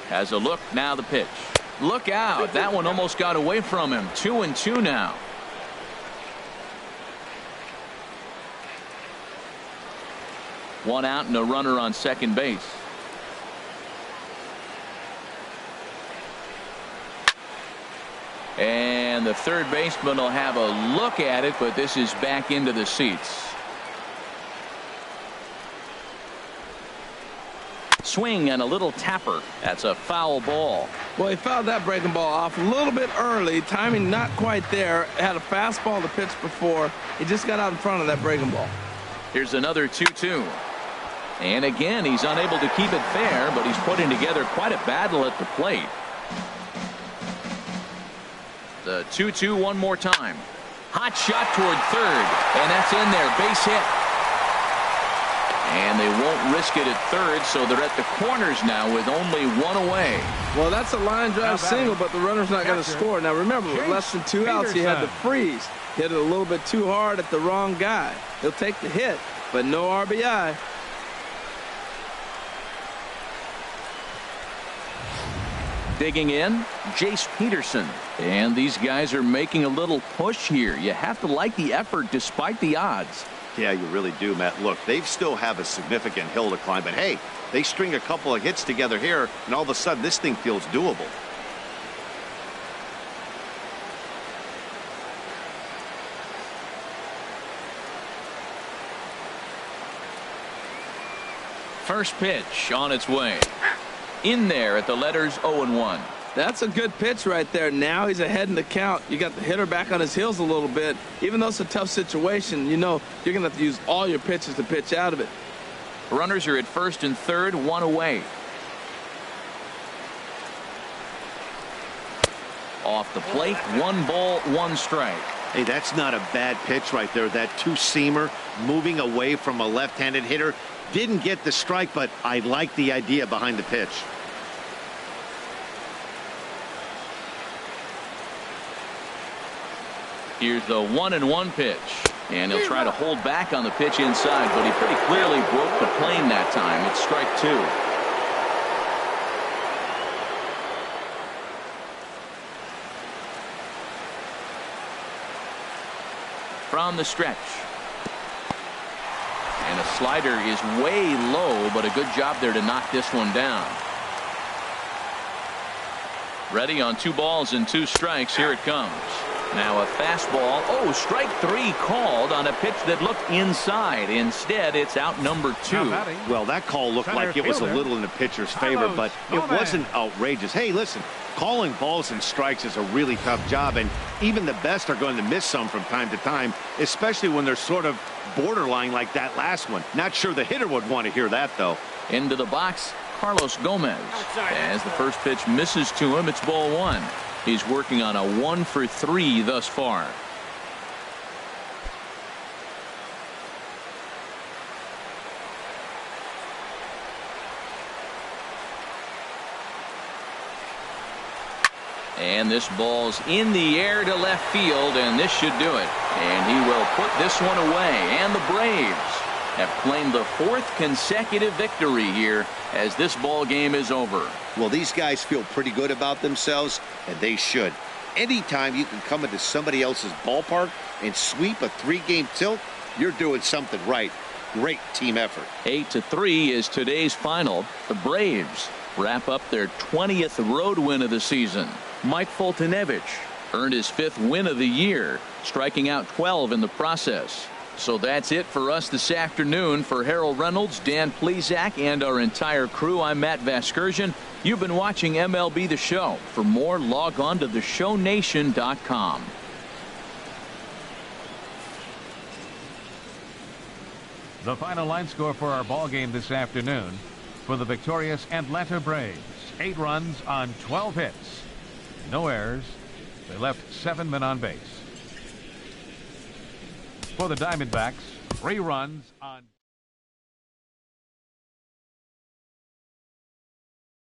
Has a look. Now the pitch. Look out. That one almost got away from him. 2-2 now. One out and a runner on second base. And the third baseman will have a look at it, but this is back into the seats. Swing and a little tapper. That's a foul ball. Well, he fouled that breaking ball off a little bit early. Timing not quite there. Had a fastball to pitch before. He just got out in front of that breaking ball. Here's another 2-2. And again, he's unable to keep it fair, but he's putting together quite a battle at the plate. The 2-2 one more time. Hot shot toward third, and that's in there. Base hit. And they won't risk it at third, so they're at the corners now with only one away. Well, that's a line drive single, but the runner's not going to score. Now, remember, with less than 2 outs, he had to freeze. Hit it a little bit too hard at the wrong guy. He'll take the hit, but no RBI. Digging in, JACE Peterson. And these guys are making a little push here. You have to like the effort despite the odds. Yeah, you really do, Matt. Look, they still have a significant hill to climb, but hey, they string a couple of hits together here, and all of a sudden this thing feels doable. First pitch on its way. In there at the letters 0-1. That's a good pitch right there. Now he's ahead in the count. You got the hitter back on his heels a little bit. Even though it's a tough situation, you know you're going to have to use all your pitches to pitch out of it. Runners are at first and third, one away. Off the plate, 1 ball, 1 strike. Hey, that's not a bad pitch right there. That two-seamer moving away from a left-handed hitter. Didn't get the strike, but I like the idea behind the pitch. Here's the 1-1 pitch. And he'll try to hold back on the pitch inside, but he pretty clearly broke the plane that time. It's strike 2. From the stretch. And a slider is way low, but a good job there to knock this one down. Ready on 2 balls and 2 strikes. Here it comes. Now a fastball. Oh, strike 3 called on a pitch that looked inside. Instead, it's out number 2. Well, that call looked like it was a little in the pitcher's favor, but it wasn't outrageous. Hey, listen, calling balls and strikes is a really tough job, and even the best are going to miss some from time to time, especially when they're sort of borderline like that last one. Not sure the hitter would want to hear that, though. Into the box, Carlos Gomez. As the first pitch misses to him, it's ball 1. He's working on a 1-for-3 thus far. And this ball's in the air to left field, and this should do it. And he will put this one away. And the Braves have claimed the 4th consecutive victory here as this ball game is over. Well, these guys feel pretty good about themselves, and they should. Anytime you can come into somebody else's ballpark and sweep a 3-game tilt, you're doing something right. Great team effort. 8-3 is today's final. The Braves wrap up their 20th road win of the season. Mike Foltynewicz earned his 5th win of the year, striking out 12 in the process. So that's it for us this afternoon. For Harold Reynolds, Dan Plesac, and our entire crew, I'm Matt Vasgersian. You've been watching MLB The Show. For more, log on to theshownation.com. The final line score for our ball game this afternoon for the victorious Atlanta Braves. 8 runs on 12 hits. No errors. They left 7 men on base. For the Diamondbacks, 3 runs on